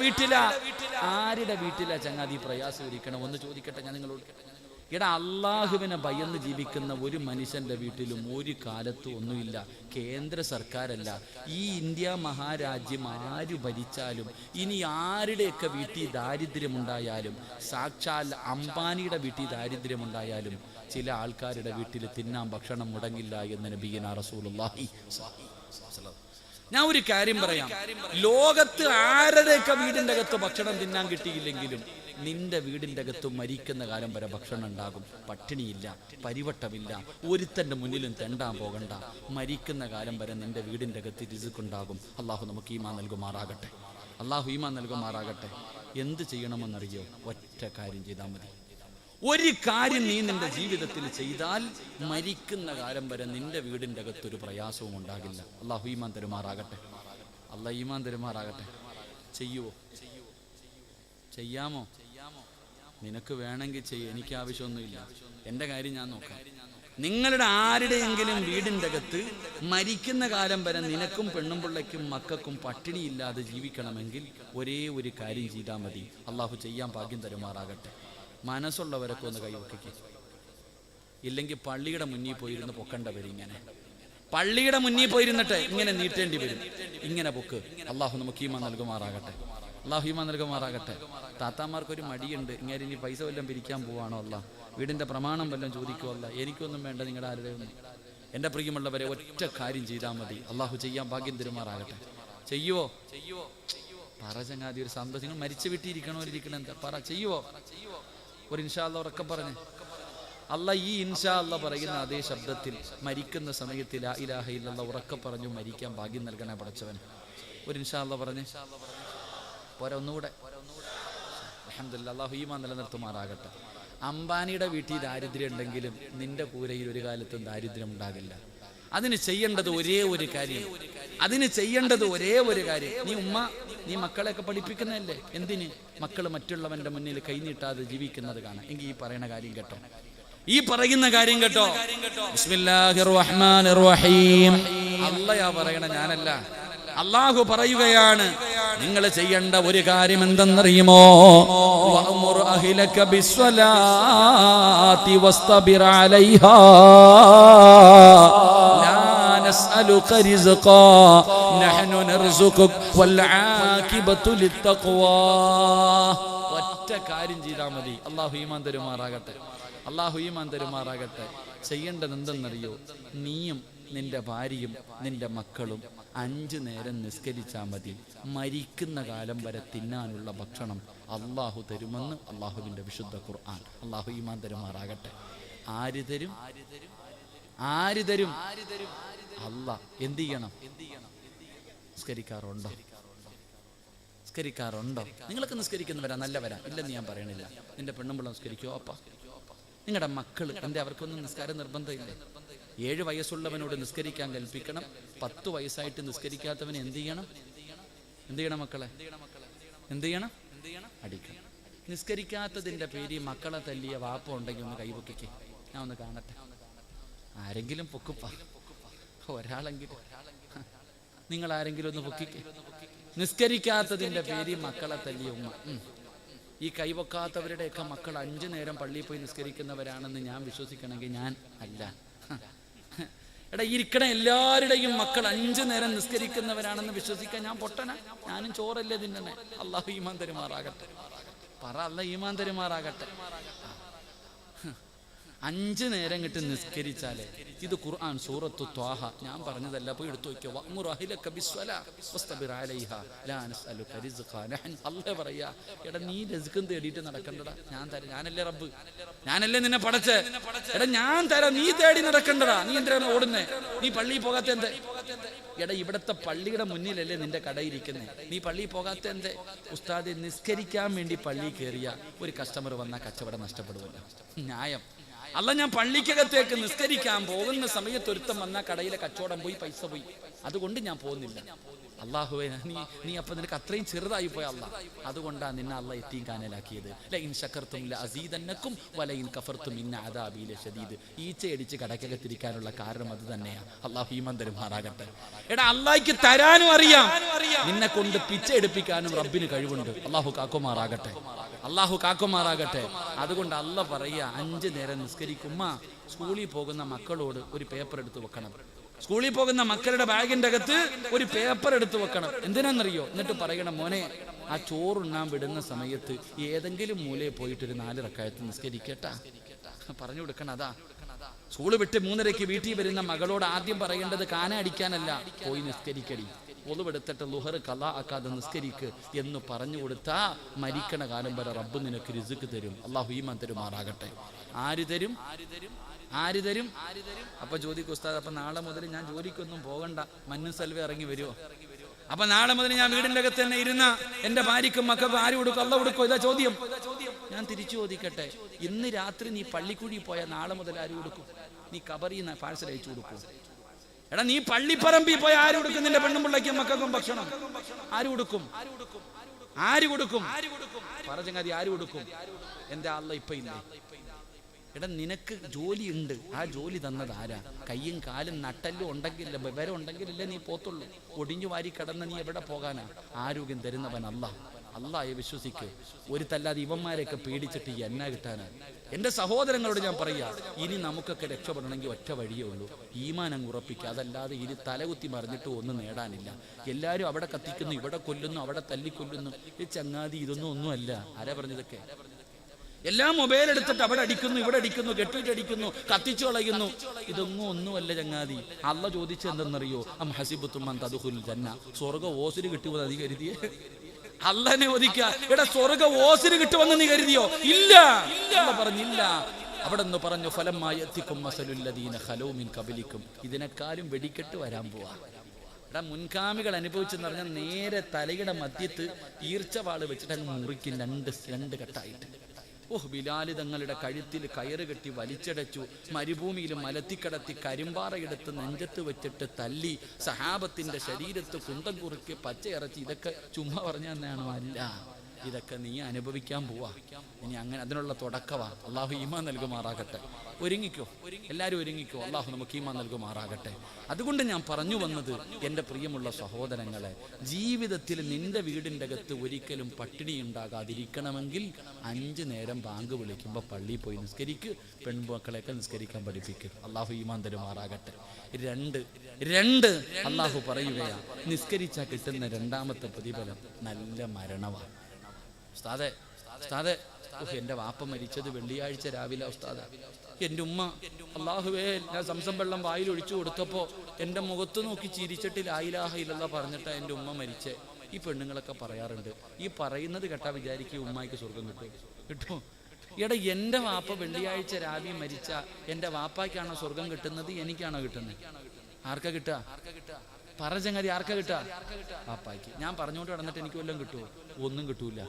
വീട്ടിലാ ചങ്ങാതി പ്രയാസം ഇരിക്കണം? ഒന്ന് ചോദിക്കട്ടെ ഞാൻ നിങ്ങളോട്. എടാ, അള്ളാഹുവിനെ ഭയന്ന് ജീവിക്കുന്ന ഒരു മനുഷ്യന്റെ വീട്ടിലും ഒരു കാലത്തും ഒന്നുമില്ല. കേന്ദ്ര സർക്കാരല്ല, ഈ ഇന്ത്യ മഹാരാജ്യം ആര് ഭരിച്ചാലും, ഇനി ആരുടെയൊക്കെ വീട്ടിൽ ദാരിദ്ര്യമുണ്ടായാലും, സാക്ഷാൽ അംബാനിയുടെ വീട്ടിൽ ദാരിദ്ര്യമുണ്ടായാലും, ചില ആൾക്കാരുടെ വീട്ടിൽ തിന്നാൻ ഭക്ഷണം മുടങ്ങില്ല എന്ന് നബിയുനാ റസൂലുള്ളാഹി. ഞാൻ ഒരു കാര്യം പറയാം, ലോകത്ത് ആരുടെയൊക്കെ വീടിൻ്റെ അകത്ത് ഭക്ഷണം തിന്നാൻ കിട്ടിയില്ലെങ്കിലും നിന്റെ വീടിൻ്റെ അകത്ത് മരിക്കുന്ന കാലം വരെ ഭക്ഷണം ഉണ്ടാകും. പട്ടിണിയില്ല, പരിവട്ടമില്ല, ഒരുത്തൻ്റെ മുന്നിലും തെണ്ടാൻ പോകണ്ട. മരിക്കുന്ന കാലം വരെ നിന്റെ വീടിൻ്റെ അകത്ത് റിസ്ക്കുണ്ടാകും. അള്ളാഹു നമുക്ക് ഈമാൻ നൽകുമാറാകട്ടെ. അള്ളാഹു ഈമാൻ നൽകുമാറാകട്ടെ. എന്ത് ചെയ്യണമെന്നറിയോ? ഒറ്റ കാര്യം ചെയ്താൽ മതി. ഒരു കാര്യം നീ നിന്റെ ജീവിതത്തിൽ ചെയ്താൽ മരിക്കുന്ന കാലം വരെ നിന്റെ വീടിൻ്റെ അകത്തൊരു പ്രയാസവും ഉണ്ടാകില്ല. അള്ളാഹു ഈമാൻ തരുമാറാകട്ടെ. അള്ളാഹു ഈമാൻ തരുമാറാകട്ടെ. ചെയ്യുവോ? ചെയ്യാമോ? നിനക്ക് വേണമെങ്കിൽ ചെയ്യും, എനിക്ക് ആവശ്യമൊന്നുമില്ല. എൻ്റെ കാര്യം ഞാൻ നോക്കാം. നിങ്ങളുടെ ആരുടെയെങ്കിലും വീടിൻ്റെ അകത്ത് മരിക്കുന്ന കാലം വരെ നിനക്കും പെണ്ണും പിള്ളയ്ക്കും മക്കൾക്കും പട്ടിണിയില്ലാതെ ജീവിക്കണമെങ്കിൽ ഒരേ ഒരു കാര്യം ചെയ്താൽ മതി. അള്ളാഹു ചെയ്യാൻ ഭാഗ്യം തരുമാറാകട്ടെ. മനസ്സുള്ളവരൊക്കെ ഒന്ന് കൈവയ്ക്കുക. ഇല്ലെങ്കിൽ പള്ളിയുടെ മുന്നിൽ പോയിരുന്ന് പൊക്കണ്ടവർ ഇങ്ങനെ പള്ളിയുടെ മുന്നിൽ പോയിരുന്നിട്ട് ഇങ്ങനെ നീട്ടേണ്ടി വരും. ഇങ്ങനെ പൊക്ക്. അള്ളാഹു നമുക്ക് ഈമാൻ നൽകുമാറാകട്ടെ. അള്ളാഹു ഈമാൻ നൽകുമാറാകട്ടെ. താത്താമാർക്കൊരു മടിയുണ്ട്, ഇങ്ങനെ ഇനി പൈസ വല്ലതും പിരിക്കാൻ പോവാണോ? അല്ലാ, വീടിൻ്റെ പ്രമാണം വല്ലതും ചോദിക്കുമല്ല. എനിക്കൊന്നും വേണ്ട നിങ്ങളുടെ ആരുടെയൊന്നും. എൻ്റെ പ്രിയമുള്ളവരെ, ഒറ്റ കാര്യം ചെയ്താൽ മതി. അള്ളാഹു ചെയ്യാൻ ഭാഗ്യം തരുമാറാകട്ടെ. ചെയ്യുവോ? പറ ചങ്ങാതി. ഒരു സന്തോഷം. നിങ്ങൾ മരിച്ചു വിട്ടിരിക്കണോ ഇരിക്കണോ? എന്താ പറ? ചെയ്യുവോ? ഒരു ഇൻഷാ അല്ലാഹ് ഉറക്കെ പറഞ്ഞേ. അല്ലാഹ് ഈ ഇൻഷാ അല്ലാഹ് പറയുന്ന അതേ ശബ്ദത്തിൽ മരിക്കുന്ന സമയത്ത് ലാ ഇലാഹ ഇല്ലല്ലാഹ് ഉറക്കെ പറഞ്ഞു മരിക്കാൻ ഭാഗ്യം നൽകണേ പടച്ചവൻ. ഒരു ഇൻഷാ അല്ലാഹ് പറഞ്ഞേ. പോരാ, ഒന്നുകൂടെ. അൽഹംദുലില്ലാഹ്, അല്ലാഹു ഈമാൻ നിലനിർത്തുമാറാകട്ടെ. അംബാനിയുടെ വീട്ടിൽ ദാരിദ്ര്യം ഉണ്ടെങ്കിലും നിന്റെ കൂരയിൽ ഒരു കാലത്തും ദാരിദ്ര്യം ഉണ്ടാകില്ല. അതിന് ചെയ്യേണ്ടത് ഒരേ ഒരു കാര്യം, നീ മക്കളെയൊക്കെ പഠിപ്പിക്കുന്നതല്ലേ, എന്തിന്? മക്കൾ മറ്റുള്ളവന്റെ മുന്നിൽ കൈനീട്ടാതെ ജീവിക്കുന്നത് കാണാം. എങ്കിൽ ഈ പറയുന്ന കാര്യം കേട്ടോ, ബിസ്മില്ലാഹിർ റഹ്മാനിർ റഹീം. അല്ലാഹു പറയണ, ഞാനല്ല, അല്ലാഹു പറയുകയാണ്. നിങ്ങൾ ചെയ്യേണ്ട ഒരു കാര്യം എന്തെന്നറിയുമോ? വഅ്മുർ അഹ്ലക ബിസ്സലാത്തി വസ്തബിർ അലൈഹാ ലാ നസ്അലുക റിസ്ഖാ നഹ്നു നർസുകുക വൽ ആഖിബതു ലിത്തഖ്വാ. ഒറ്റ കാര്യം ചെയ്താൽ മതി. അല്ലാഹു ഈമാൻ തരുമാറാകട്ടെ. ചെയ്യേണ്ടത് എന്തെന്നറിയോ? നീയും നിന്റെ ഭാര്യയും നിന്റെ മക്കളും 5 നേരം നിസ്കരിച്ചാൽ മതി. മരിക്കുന്ന കാലം വരെ തിന്നാനുള്ള ഭക്ഷണം അള്ളാഹു തരുമെന്ന് അള്ളാഹുവിന്റെ വിശുദ്ധ ഖുർആൻ. അള്ളാഹു ഈമാൻ തരുമാറാകട്ടെ. ആര് തരും? അല്ലാഹ്. എന്ത് ചെയ്യണം? നിസ്കരിക്കാറുണ്ടോ? നിങ്ങൾക്ക് നിസ്കരിക്കുന്നവരാ, നല്ലവരാ, ഇല്ലെന്ന് ഞാൻ പറയണില്ല. നിന്റെ പെണ്ണുമ്പിള്ള നിസ്കരിക്കോ? അപ്പ നിങ്ങളുടെ മക്കള് അവർക്കൊന്നും നിസ്കാരം നിർബന്ധമില്ലേ? 7 വയസ്സുള്ളവനോട് നിസ്കരിക്കാൻ കൽപ്പിക്കണം. 10 വയസ്സായിട്ട് നിസ്കരിക്കാത്തവന് എന്ത് ചെയ്യണം മക്കളെ? എന്ത് ചെയ്യണം? അടിക്കണം. നിസ്കരിക്കാത്തതിന്റെ പേര് മക്കളെ തല്ലിയ വാപ്പ ഉണ്ടെങ്കിൽ ഒന്ന് കൈപൊക്കിക്ക്, ഞാൻ ഒന്ന് കാണട്ടെ. ആരെങ്കിലും പൊക്കുപ്പ, ഒരാളെങ്കിലും, നിങ്ങൾ ആരെങ്കിലും ഒന്ന് പൊക്കിക്ക്. നിസ്കരിക്കാത്തതിന്റെ പേര് മക്കളെ തല്ലിയ ഉമ്മ. ഈ കൈവക്കാത്തവരുടെയൊക്കെ മക്കൾ 5 നേരം പള്ളിയിൽ പോയി നിസ്കരിക്കുന്നവരാണെന്ന് ഞാൻ വിശ്വസിക്കണമെങ്കിൽ ഞാൻ അല്ല. ഇരിക്കണ എല്ലാവരുടെയും മക്കൾ 5 നേരം നിസ്കരിക്കുന്നവരാണെന്ന് വിശ്വസിക്കാൻ ഞാൻ പൊട്ടന? ഞാനും ചോറല്ലേ തിന്നണേ? അല്ലാഹു ഈമാൻ തരുമാറാകട്ടെ. അല്ലാഹു ഈമാൻ തരുമാറാകട്ടെ. 5 നേരം കിട്ടി നിസ്കരിച്ചാലേ, ഇത് ഖുർആൻ സൂറത്തു ത്വാഹ, ഞാൻ പറഞ്ഞതല്ല, പോയി എടുത്തു നോക്കിയോ. വഅ്മുർ അഹ്ലക ബിസ്സലാ വസ്തബിർ അലൈഹാ ലാ നസ്അലുക റിസ്ഖാ നഹ്നു. അല്ലാഹു പറയാ, എടാ നീ റിസ്ഖും തേടിയിട്ട് നടക്കണ്ടടാ, ഞാൻ തരാം. ഞാനല്ലേ റബ്ബ്, ഞാനല്ലേ നിന്നെ പടച്ചേ. എടാ ഞാൻ തരാം, നീ തേടി നടക്കണ്ടടാ. നീ എന്തിനാണ് ഓടുന്നേ? നീ പള്ളിയിൽ പോകാത്ത എന്തേ? എടാ ഇവിടത്തെ പള്ളിയുടെ മുന്നിലല്ലേ നിന്റെ കടയിരിക്കുന്നേ, നീ പള്ളിയിൽ പോകാത്ത എന്തേ? ഉസ്താദ്, നിസ്കരിക്കാൻ വേണ്ടി പള്ളിയിൽ കയറിയ ഒരു കസ്റ്റമർ വന്നാൽ കച്ചവടം നഷ്ടപ്പെടുമല്ലോ. ന്യായം. അല്ല, ഞാൻ പള്ളിക്കകത്തേക്ക് നിസ്കരിക്കാൻ പോകുന്ന സമയത്ത് ഒരുത്തം വന്നാൽ കടയിലെ കച്ചവടം പോയി, പൈസ പോയി, അതുകൊണ്ട് ഞാൻ പോകുന്നില്ല. അല്ലാഹുവേ, നീ അപ്പൊ നിനക്ക് അത്രയും ചെറുതായി പോയ അല്ലാഹ്, അതുകൊണ്ടാണ് നിന്നെ അല്ലാഹ് യതീം ഖാനയിലാക്കിയത്. ലഇൻ ശകർതും ലഅസീദന്നകും വലഇൻ കഫർതും ഇന്ന അദാബി ലശദീദ്. ഈച്ചയടിച്ച് കടക്കകത്തിരിക്കാനുള്ള കാരണം അത് തന്നെയാണ്. അല്ലാഹു ഈമാൻ തരുമാറാകട്ടെ. എടാ അല്ലാഹ്ക്ക് തരാനും അറിയാം, നിന്നെ കൊണ്ട് പിച്ച എടുപ്പിക്കാനും റബ്ബിന് കഴിവുണ്ട്. അല്ലാഹു കാക്കുമാറാകട്ടെ. അതുകൊണ്ട് അല്ലാഹ് പറയാ, 5 നേരം നിസ്കരിക്കുമ്മ സ്കൂളിൽ പോകുന്ന മക്കളോട് ഒരു പേപ്പർ എടുത്ത് വെക്കണം. സ്കൂളിൽ പോകുന്ന മക്കളുടെ ബാഗിന്റെ അകത്ത് ഒരു പേപ്പർ എടുത്ത് വെക്കണം. എന്തിനാണെന്നറിയോ? എന്നിട്ട് പറയണം, മോനെ, ആ ചോറുണ്ണാൻ വിടുന്ന സമയത്ത് ഏതെങ്കിലും മൂലയിൽ പോയിട്ട് ഒരു 4 റക്അത്ത് നിസ്കരിക്കട്ടാ. പറഞ്ഞു കൊടുക്കണം. അതാ സ്കൂള് വിട്ട് 3:30 വീട്ടിൽ വരുന്ന മകളോട് ആദ്യം പറയേണ്ടത് കാന അടിക്കാനല്ല, പോയി നിസ്കരിക്കടി, ഒളിവെടുത്തിട്ട് ളുഹർ ഖളാ ആക്കാതെ നിസ്കരിക്ക് എന്ന് പറഞ്ഞു കൊടുത്താ മരിക്കണ കാലം വരെ റബ്ബ് നിനക്ക് റിസ്ക് തരും. അല്ലാഹു ഈമാൻ തരുമാറാകട്ടെ. ആര് തരും? അപ്പൊ ചോദിക്കും, ഉസ്താദ്, അപ്പൊ നാളെ മുതൽ ഞാൻ ജോലിക്കൊന്നും പോകണ്ട, മഞ്ഞു സൽവേ ഇറങ്ങി വരുമോ? അപ്പൊ നാളെ മുതൽ ഞാൻ വീടിന്റെ അകത്ത് തന്നെ ഇരുന്ന എന്റെ ഭാര്യക്കും മക്കൾക്കും ആര് കൊടുക്കും? അല്ലാഹു കൊടുക്കോ? ഇതാ ചോദ്യം. ഞാൻ തിരിച്ചു ചോദിക്കട്ടെ, ഇന്ന് രാത്രി നീ പള്ളിക്കുഴി പോയാൽ നാളെ മുതൽ ആര് കൊടുക്കും? നീ കബറിന്ന് പാഴ്സൽ അയച്ചു കൊടുക്കും. എടാ നീ പള്ളിപ്പറമ്പിൽ പോയി ആര് കൊടുക്കും? നിന്റെ പെണ്ണും പിള്ളയ്ക്കും മക്കൾക്കും ഭക്ഷണം ആര് കൊടുക്കും? പറഞ്ഞങ്ങാതി ആര് കൊടുക്കും? എന്റെ അല്ലാഹ് ഇപ്പൊ ഇല്ലേ? എടാ നിനക്ക് ജോലിയുണ്ട്, ആ ജോലി തന്നത് ആരാ? കയ്യും കാലും നട്ടല്ലും ഉണ്ടെങ്കില്ല, വിവരം ഉണ്ടെങ്കിലല്ലേ നീ പോത്തുള്ളൂ. ഒടിഞ്ഞു വാരി കിടന്ന് നീ എവിടെ പോകാനാ? ആരോഗ്യം തരുന്നവൻ അല്ലാഹ്. അല്ലാഹയെ വിശ്വസിക്ക്. ഒരു തല്ലാതെ ഇവന്മാരെയൊക്കെ പേടിച്ചിട്ട് എന്നാ കിട്ടാനാ? എന്റെ സഹോദരങ്ങളോട് ഞാൻ പറയാ, ഇനി നമുക്കൊക്കെ രക്ഷപ്പെടണമെങ്കിൽ ഒറ്റ വഴിയേ ഉള്ളൂ, ഈമാൻ അങ്ങ് ഉറപ്പിക്കുക. അതല്ലാതെ ഇനി തലകുത്തി മറിഞ്ഞിട്ട് ഒന്നും നേടാനില്ല. എല്ലാവരും അവിടെ കത്തിക്കുന്നു, ഇവിടെ കൊല്ലുന്നു, അവിടെ തല്ലിക്കൊല്ലുന്നു. ഈ ചങ്ങാതി ഇതൊന്നും ഒന്നുമല്ല. ആരാ പറഞ്ഞതൊക്കെ? എല്ലാം മൊബൈൽ എടുത്തിട്ട് അവിടെ അടിക്കുന്നു, ഇവിടെ അടിക്കുന്നു, കെട്ടിയിട്ടടിക്കുന്നു, കത്തിച്ചു കളയുന്നു. ഇതൊന്നും ഒന്നുമല്ല ചങ്ങാതി. അല്ലാഹ് ചോദിച്ചത് എന്തെന്നറിയോ? അം ഹസിബത്തും അൻ തദ്ഖുലുൽ ജന്ന. സ്വർഗ്ഗ ഓസിന് കിട്ടുമെന്ന് നീ കരുതിയേ? അല്ലാഹനെ ഒതുക്കുക. എടാ സ്വർഗ്ഗ ഓസിന് കിട്ടുമെന്ന് നീ കരുതിയോ? ഇല്ല. അല്ലാഹ് പറഞ്ഞില്ല. അവിടെ നിന്ന് പറഞ്ഞു, ഫലമ്മാ യഅതികും മസലുൽ ലദീന ഖലൂ മിൻ ഖബലികും. ഇതിനേക്കാളും വെടിക്കെട്ട് വരാൻ പോവാ. മുൻഗാമികൾ അനുഭവിച്ചെന്ന് പറഞ്ഞാൽ നേരെ തലയുടെ മധ്യത്ത് ഈർച്ചവാള് വെച്ചിട്ട് അങ്ങ് മുറിക്കും, രണ്ട് കെട്ടായിട്ട്. ബിലാല് തങ്ങളുടെ കഴുത്തിൽ കയറ് കെട്ടി വലിച്ചടച്ചു, മരുഭൂമിയിൽ മലത്തിക്കടത്തി കരിമ്പാറയെടുത്ത് നെഞ്ചത്ത് വെച്ചിട്ട് തല്ലി, സഹാബത്തിന്റെ ശരീരത്ത് കുന്തം കുറുക്കി പച്ചയിറച്ചി. ഇതൊക്കെ ചുമ്മാ പറഞ്ഞു തന്നെയാണോ? അല്ല, ഇതൊക്കെ നീ അനുഭവിക്കാൻ പോവാ. ഇനി അങ്ങനെ അതിനുള്ള തുടക്കവാ. അള്ളാഹു ഈമാൻ നൽകുമാറാകട്ടെ. ഒരുങ്ങിക്കോ, എല്ലാവരും ഒരുങ്ങിക്കോ. അള്ളാഹു നമുക്ക് ഈമാൻ നൽകുമാറാകട്ടെ. അതുകൊണ്ട് ഞാൻ പറഞ്ഞു വന്നത്, എൻ്റെ പ്രിയമുള്ള സഹോദരങ്ങളെ, ജീവിതത്തിൽ നിന്റെ വീടിൻ്റെ അകത്ത് ഒരിക്കലും പട്ടിണി ഉണ്ടാകാതിരിക്കണമെങ്കിൽ 5 നേരം ബാങ്ക് വിളിക്കുമ്പോൾ പള്ളിയിൽ പോയി നിസ്കരിക്ക്. പെൺമക്കളെയൊക്കെ നിസ്കരിക്കാൻ പഠിപ്പിക്കുക. അള്ളാഹു ഈമാൻ തരുമാറാകട്ടെ. 2 അള്ളാഹു പറയുകയാ, നിസ്കരിച്ചാൽ കിട്ടുന്ന 2ാമത്തെ പ്രതിഫലം നല്ല മരണമാണ്. ഉസ്താദെ, എൻ്റെ വാപ്പ മരിച്ചത് വെള്ളിയാഴ്ച രാവിലെ. ഉസ്താദ്, എൻ്റെ ഉമ്മ, അള്ളാഹുവേ, ഞാൻ സംസം വെള്ളം വായിൽ ഒഴിച്ചു കൊടുത്തപ്പോൾ എൻ്റെ മുഖത്ത് നോക്കി ചിരിച്ചിട്ട് ലാ ഇലാഹ ഇല്ലല്ലാഹ് പറഞ്ഞിട്ടാണ് എൻ്റെ ഉമ്മ മരിച്ചേ. ഈ പെണ്ണുങ്ങളൊക്കെ പറയാറുണ്ട്, ഈ പറയുന്നത് കേട്ടാ വിചാരിക്കും ഉമ്മായിക്ക് സ്വർഗം കിട്ടുമോ? എടാ, എൻ്റെ വാപ്പ വെള്ളിയാഴ്ച രാവിലെ മരിച്ച എൻ്റെ വാപ്പായ്ക്കാണോ സ്വർഗം കിട്ടുന്നത്? എനിക്കാണോ കിട്ടുന്നത്? ആർക്കാ കിട്ടുക? പറ ചങ്ങാതി, ആർക്കാ കിട്ടുക? വാപ്പായ്ക്ക്. ഞാൻ പറഞ്ഞുകൊണ്ട് നടന്നിട്ട് എനിക്ക് വല്ലതും കിട്ടുമോ? ഒന്നും കിട്ടൂല,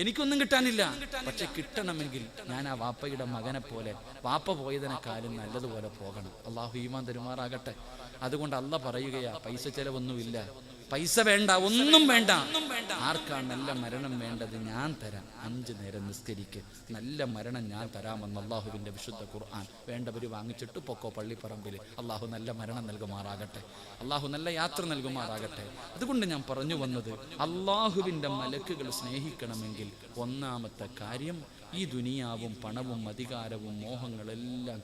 എനിക്കൊന്നും കിട്ടാനില്ല. പക്ഷെ കിട്ടണമെങ്കിൽ ഞാൻ ആ വാപ്പയുടെ മകനെ പോലെ, വാപ്പ പോയതിനെക്കാളും നല്ലതുപോലെ പോകണം. അള്ളാഹു ഈമാൻ തരുമാറാകട്ടെ. അതുകൊണ്ട് അള്ളാഹ് പറയുകയാ, പൈസ ചെലവൊന്നുമില്ല, പൈസ വേണ്ട, ഒന്നും വേണ്ട. ആർക്കാണ് നല്ല മരണം വേണ്ടത്? ഞാൻ തരാം. 5 നേരം നിസ്കരിക്ക്, നല്ല മരണം ഞാൻ തരാമെന്ന് അള്ളാഹുവിൻ്റെ വിശുദ്ധ ഖുർആൻ. വേണ്ടവർ വാങ്ങിച്ചിട്ട് പൊക്കോ പള്ളിപ്പറമ്പിൽ. അള്ളാഹു നല്ല മരണം നൽകുമാറാകട്ടെ. അള്ളാഹു നല്ല യാത്ര നൽകുമാറാകട്ടെ. അതുകൊണ്ട് ഞാൻ പറഞ്ഞു വന്നത്, അള്ളാഹുവിൻ്റെ മലക്കുകൾ സ്നേഹിക്കണമെങ്കിൽ 1ാമത്തെ കാര്യം, ഈ ദുനിയാവും പണവും അധികാരവും മോഹങ്ങളെല്ലാം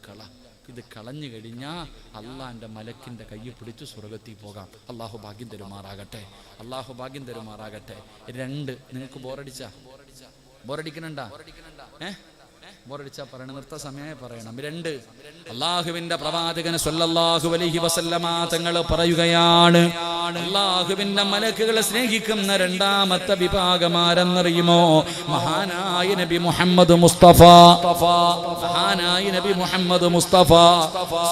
ഇത് കളഞ്ഞു കഴിഞ്ഞാൽ അള്ളാന്റെ മലക്കിന്റെ കൈ പിടിച്ച് സ്വർഗത്തിൽ പോകാം. അള്ളാഹു ഭാഗ്യം തരുമാറാകട്ടെ. അള്ളാഹു ഭാഗ്യം തരുമാറാകട്ടെ. 2, നിങ്ങൾക്ക് ബോറടിക്കണണ്ടാ? ബോറടിച്ചാ പറയണം, നിർത്ത സമയമായി പറയണം. 2, അള്ളാഹുവിന്റെ പ്രവാചകൻ സല്ലല്ലാഹു അലൈഹി വസല്ലമ തങ്ങൾ പറയുകയാണ്, അള്ളാഹുവിന്റെ മലക്കുകളെ സ്നേഹിക്കുന്ന 2ാമത്തെ വിഭാഗമാരെന്നറിയുമോ? മഹാനായ നബി മുഹമ്മദ് മുസ്തഫ. മഹാനായ നബി മുഹമ്മദ് മുസ്തഫ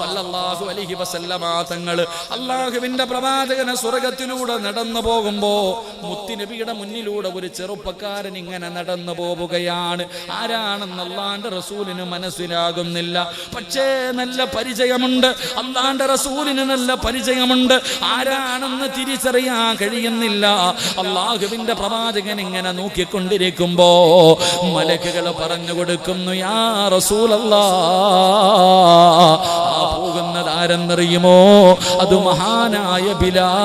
സല്ലല്ലാഹു അലൈഹി വസല്ലമ തങ്ങൾ അള്ളാഹുവിന്റെ പ്രവാചകനെ സ്വർഗത്തിലൂടെ നടന്നു പോകുമ്പോ മുത്തുനബിയുടെ മുന്നിലൂടെ ഒരു ചെറുപ്പക്കാരൻ ഇങ്ങനെ നടന്നു പോവുകയാണ്. ആരാണെന്ന് അള്ളാന്റെ റസൂലിന് മനസ്സിലാകുന്നില്ല. പക്ഷേ നല്ല പരിചയമുണ്ട്, അള്ളാന്റെ റസൂലിന് നല്ല പരിചയമുണ്ട്. ആരാണെന്ന് തിരിച്ചറിയാൻ കഴിയുന്നില്ല. അള്ളാഹുവിന്റെ പ്രവാചകൻ ഇങ്ങനെ നോക്കിക്കൊണ്ടിരിക്കുമ്പോ മലക്കുകൾ പറഞ്ഞു കൊടുക്കുന്നു, യാ റസൂലല്ലാഹ്, ആ പോകുന്നത് ആരെന്നറിയുമോ? അത് മഹാനായ ബിലാൽ.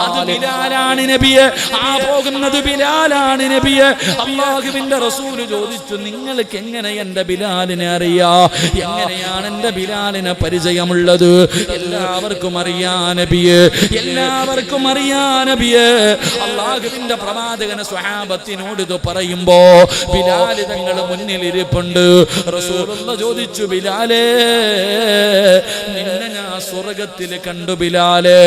അത് ബിലാലാണ് നബിയെ. ആ പോകുന്നത് ബിലാലാണ് നബിയെ. അല്ലാഹുവിന്റെ റസൂൽ ചോദിച്ചു, നിങ്ങൾക്ക് എങ്ങനെ എന്റെ ബിലാലിനെ അറിയാ? എങ്ങനെയാണ് എന്റെ ബിലാലിനെ പരിചയമുള്ളത്? എല്ലാവർക്കും അറിയാ നബിയെ, എല്ലാവർക്കും അറിയാ നബിയെ. അല്ലാഹുവിന്റെ പ്രവാചകനെ സ്വഹാബത്തിനോട് ഇത് പറയുമ്പോ ബിലാൽ തങ്ങൾ മുന്നിൽ ഇരിപ്പുണ്ട്. റസൂലുള്ളാഹി ചോദിച്ചു, ബിലാലേ, നിന്നെ ഞാൻ സ്വർഗത്തിൽ കണ്ടു ബിലാലേ,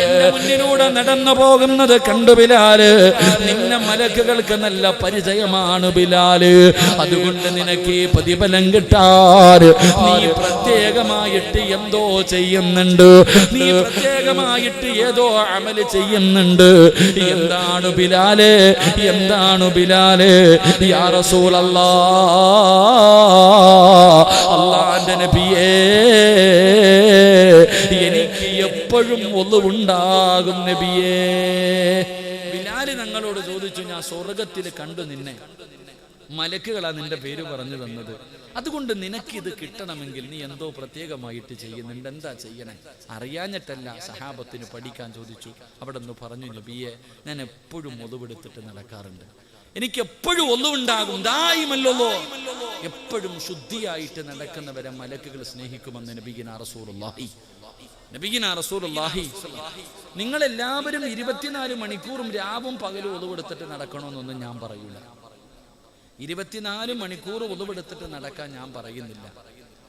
എന്റെ മുന്നിലൂടെ നടന്നു പോകുന്നത് കണ്ടു ബിലാല്. നിന്നെ മലക്കുകൾക്ക് നല്ല പരിചയമാണ് ബിലാല്. അതുകൊണ്ട് നിനക്ക് ഈ പ്രതിഫലം കിട്ടാൻ നീ പ്രത്യേകമായിട്ട് എന്തോ ചെയ്യുന്നുണ്ട്, നീ പ്രത്യേകമായിട്ട് ഏതോ അമല് ചെയ്യുന്നുണ്ട്. എന്താണ് ബിലാല്? എന്താണ് ബിലാല്? യാ റസൂലല്ലാഹ്, അല്ലാഹുവിന്റെ നബിയേ, എനിക്ക് എപ്പോഴും ഒളിവുണ്ടാകും നബിയേ. ബിലാൽ ഞങ്ങളോട് ചോദിച്ചു, ഞാൻ സ്വർഗത്തിൽ കണ്ടു നിന്നെ, മലക്കുകളാ നിന്റെ പേര് പറഞ്ഞു തന്നത്. അതുകൊണ്ട് നിനക്കിത് കിട്ടണമെങ്കിൽ നീ എന്തോ പ്രത്യേകമായിട്ട് ചെയ്യുന്നുണ്ട്. എന്താ ചെയ്യണേ? അറിയാഞ്ഞിട്ടല്ല, സഹാബത്തിന് പഠിക്കാൻ ചോദിച്ചു. അവിടെ നിന്ന് പറഞ്ഞു, നബിയെ, ഞാൻ എപ്പോഴും ഒളിവെടുത്തിട്ട് നടക്കാറുണ്ട്, എനിക്ക് എപ്പോഴും ഒളിവുണ്ടാകും. ദായിമല്ലോ, എപ്പോഴും ശുദ്ധിയായിട്ട് നടക്കുന്നവരെ മലക്കുകൾ സ്നേഹിക്കുമെന്ന് നബിയിനാ റസൂലുള്ളാഹി. നബിയിനാ റസൂലുള്ളാഹി. നിങ്ങളെല്ലാവരും 24 മണിക്കൂറും രാവും പകലും ഒളിവെടുത്തിട്ട് നടക്കണമെന്നൊന്നും ഞാൻ പറയൂല. 24 മണിക്കൂർ ഒളിവെടുത്തിട്ട് നടക്കാൻ ഞാൻ പറയുന്നില്ല.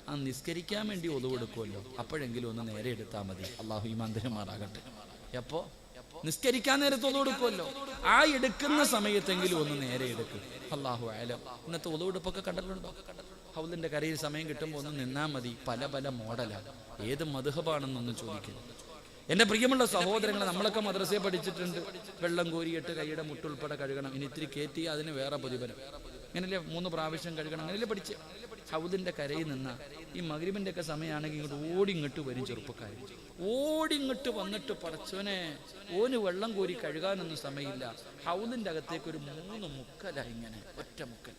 ആ നിസ്കരിക്കാൻ വേണ്ടി ഒളിവെടുക്കുമല്ലോ, അപ്പോഴെങ്കിലും ഒന്ന് നേരെ എടുത്താൽ മതി. അള്ളാഹു ഈമാൻ തരുമാറാകട്ടെ. എപ്പോ? നിസ്കരിക്കാൻ നേരത്തെ ഒളിവെടുക്കുമല്ലോ, ആ എടുക്കുന്ന സമയത്തെങ്കിലും ഒന്ന് നേരെ എടുക്കും. അള്ളാഹു ആലം. ഇന്നത്തെ ഒളിവെടുപ്പൊക്കെ കണ്ടിട്ടുണ്ടോ? ഹൗലിന്റെ കരയിൽ സമയം കിട്ടുമ്പോൾ ഒന്ന് നിന്നാൽ മതി. പല പല മോഡലാണ്. ഏത് മദ്ഹബാണെന്നൊന്നും ചോദിക്കുന്നു. എൻ്റെ പ്രിയമുള്ള സഹോദരങ്ങളെ, നമ്മളൊക്കെ മദ്രസയെ പഠിച്ചിട്ടുണ്ട്, വെള്ളം കോരിയിട്ട് കൈയുടെ മുട്ടുൾപ്പെടെ കഴുകണം, ഇനി ഇത്തിരി കയറ്റി അതിന് വേറെ പ്രതിഫലം, അങ്ങനെയല്ലേ 3 പ്രാവശ്യം കഴുകണം, അങ്ങനെയല്ലേ പഠിച്ച്. ഹൗദിൻ്റെ കരയിൽ നിന്ന ഈ മഗ്രിബിൻ്റെ ഒക്കെ സമയമാണെങ്കിൽ ഇങ്ങോട്ട് ഓടിങ്ങോട്ട് വരും ചെറുപ്പക്കാർ, ഓടിങ്ങോട്ട് വന്നിട്ട് പടച്ചോനെ ഓന് വെള്ളം കോരി കഴുകാനൊന്നും സമയമില്ല, ഹൗദിൻ്റെ അകത്തേക്ക് ഒരു 3 മുക്കലായി, ഇങ്ങനെ ഒറ്റ മുക്കൽ.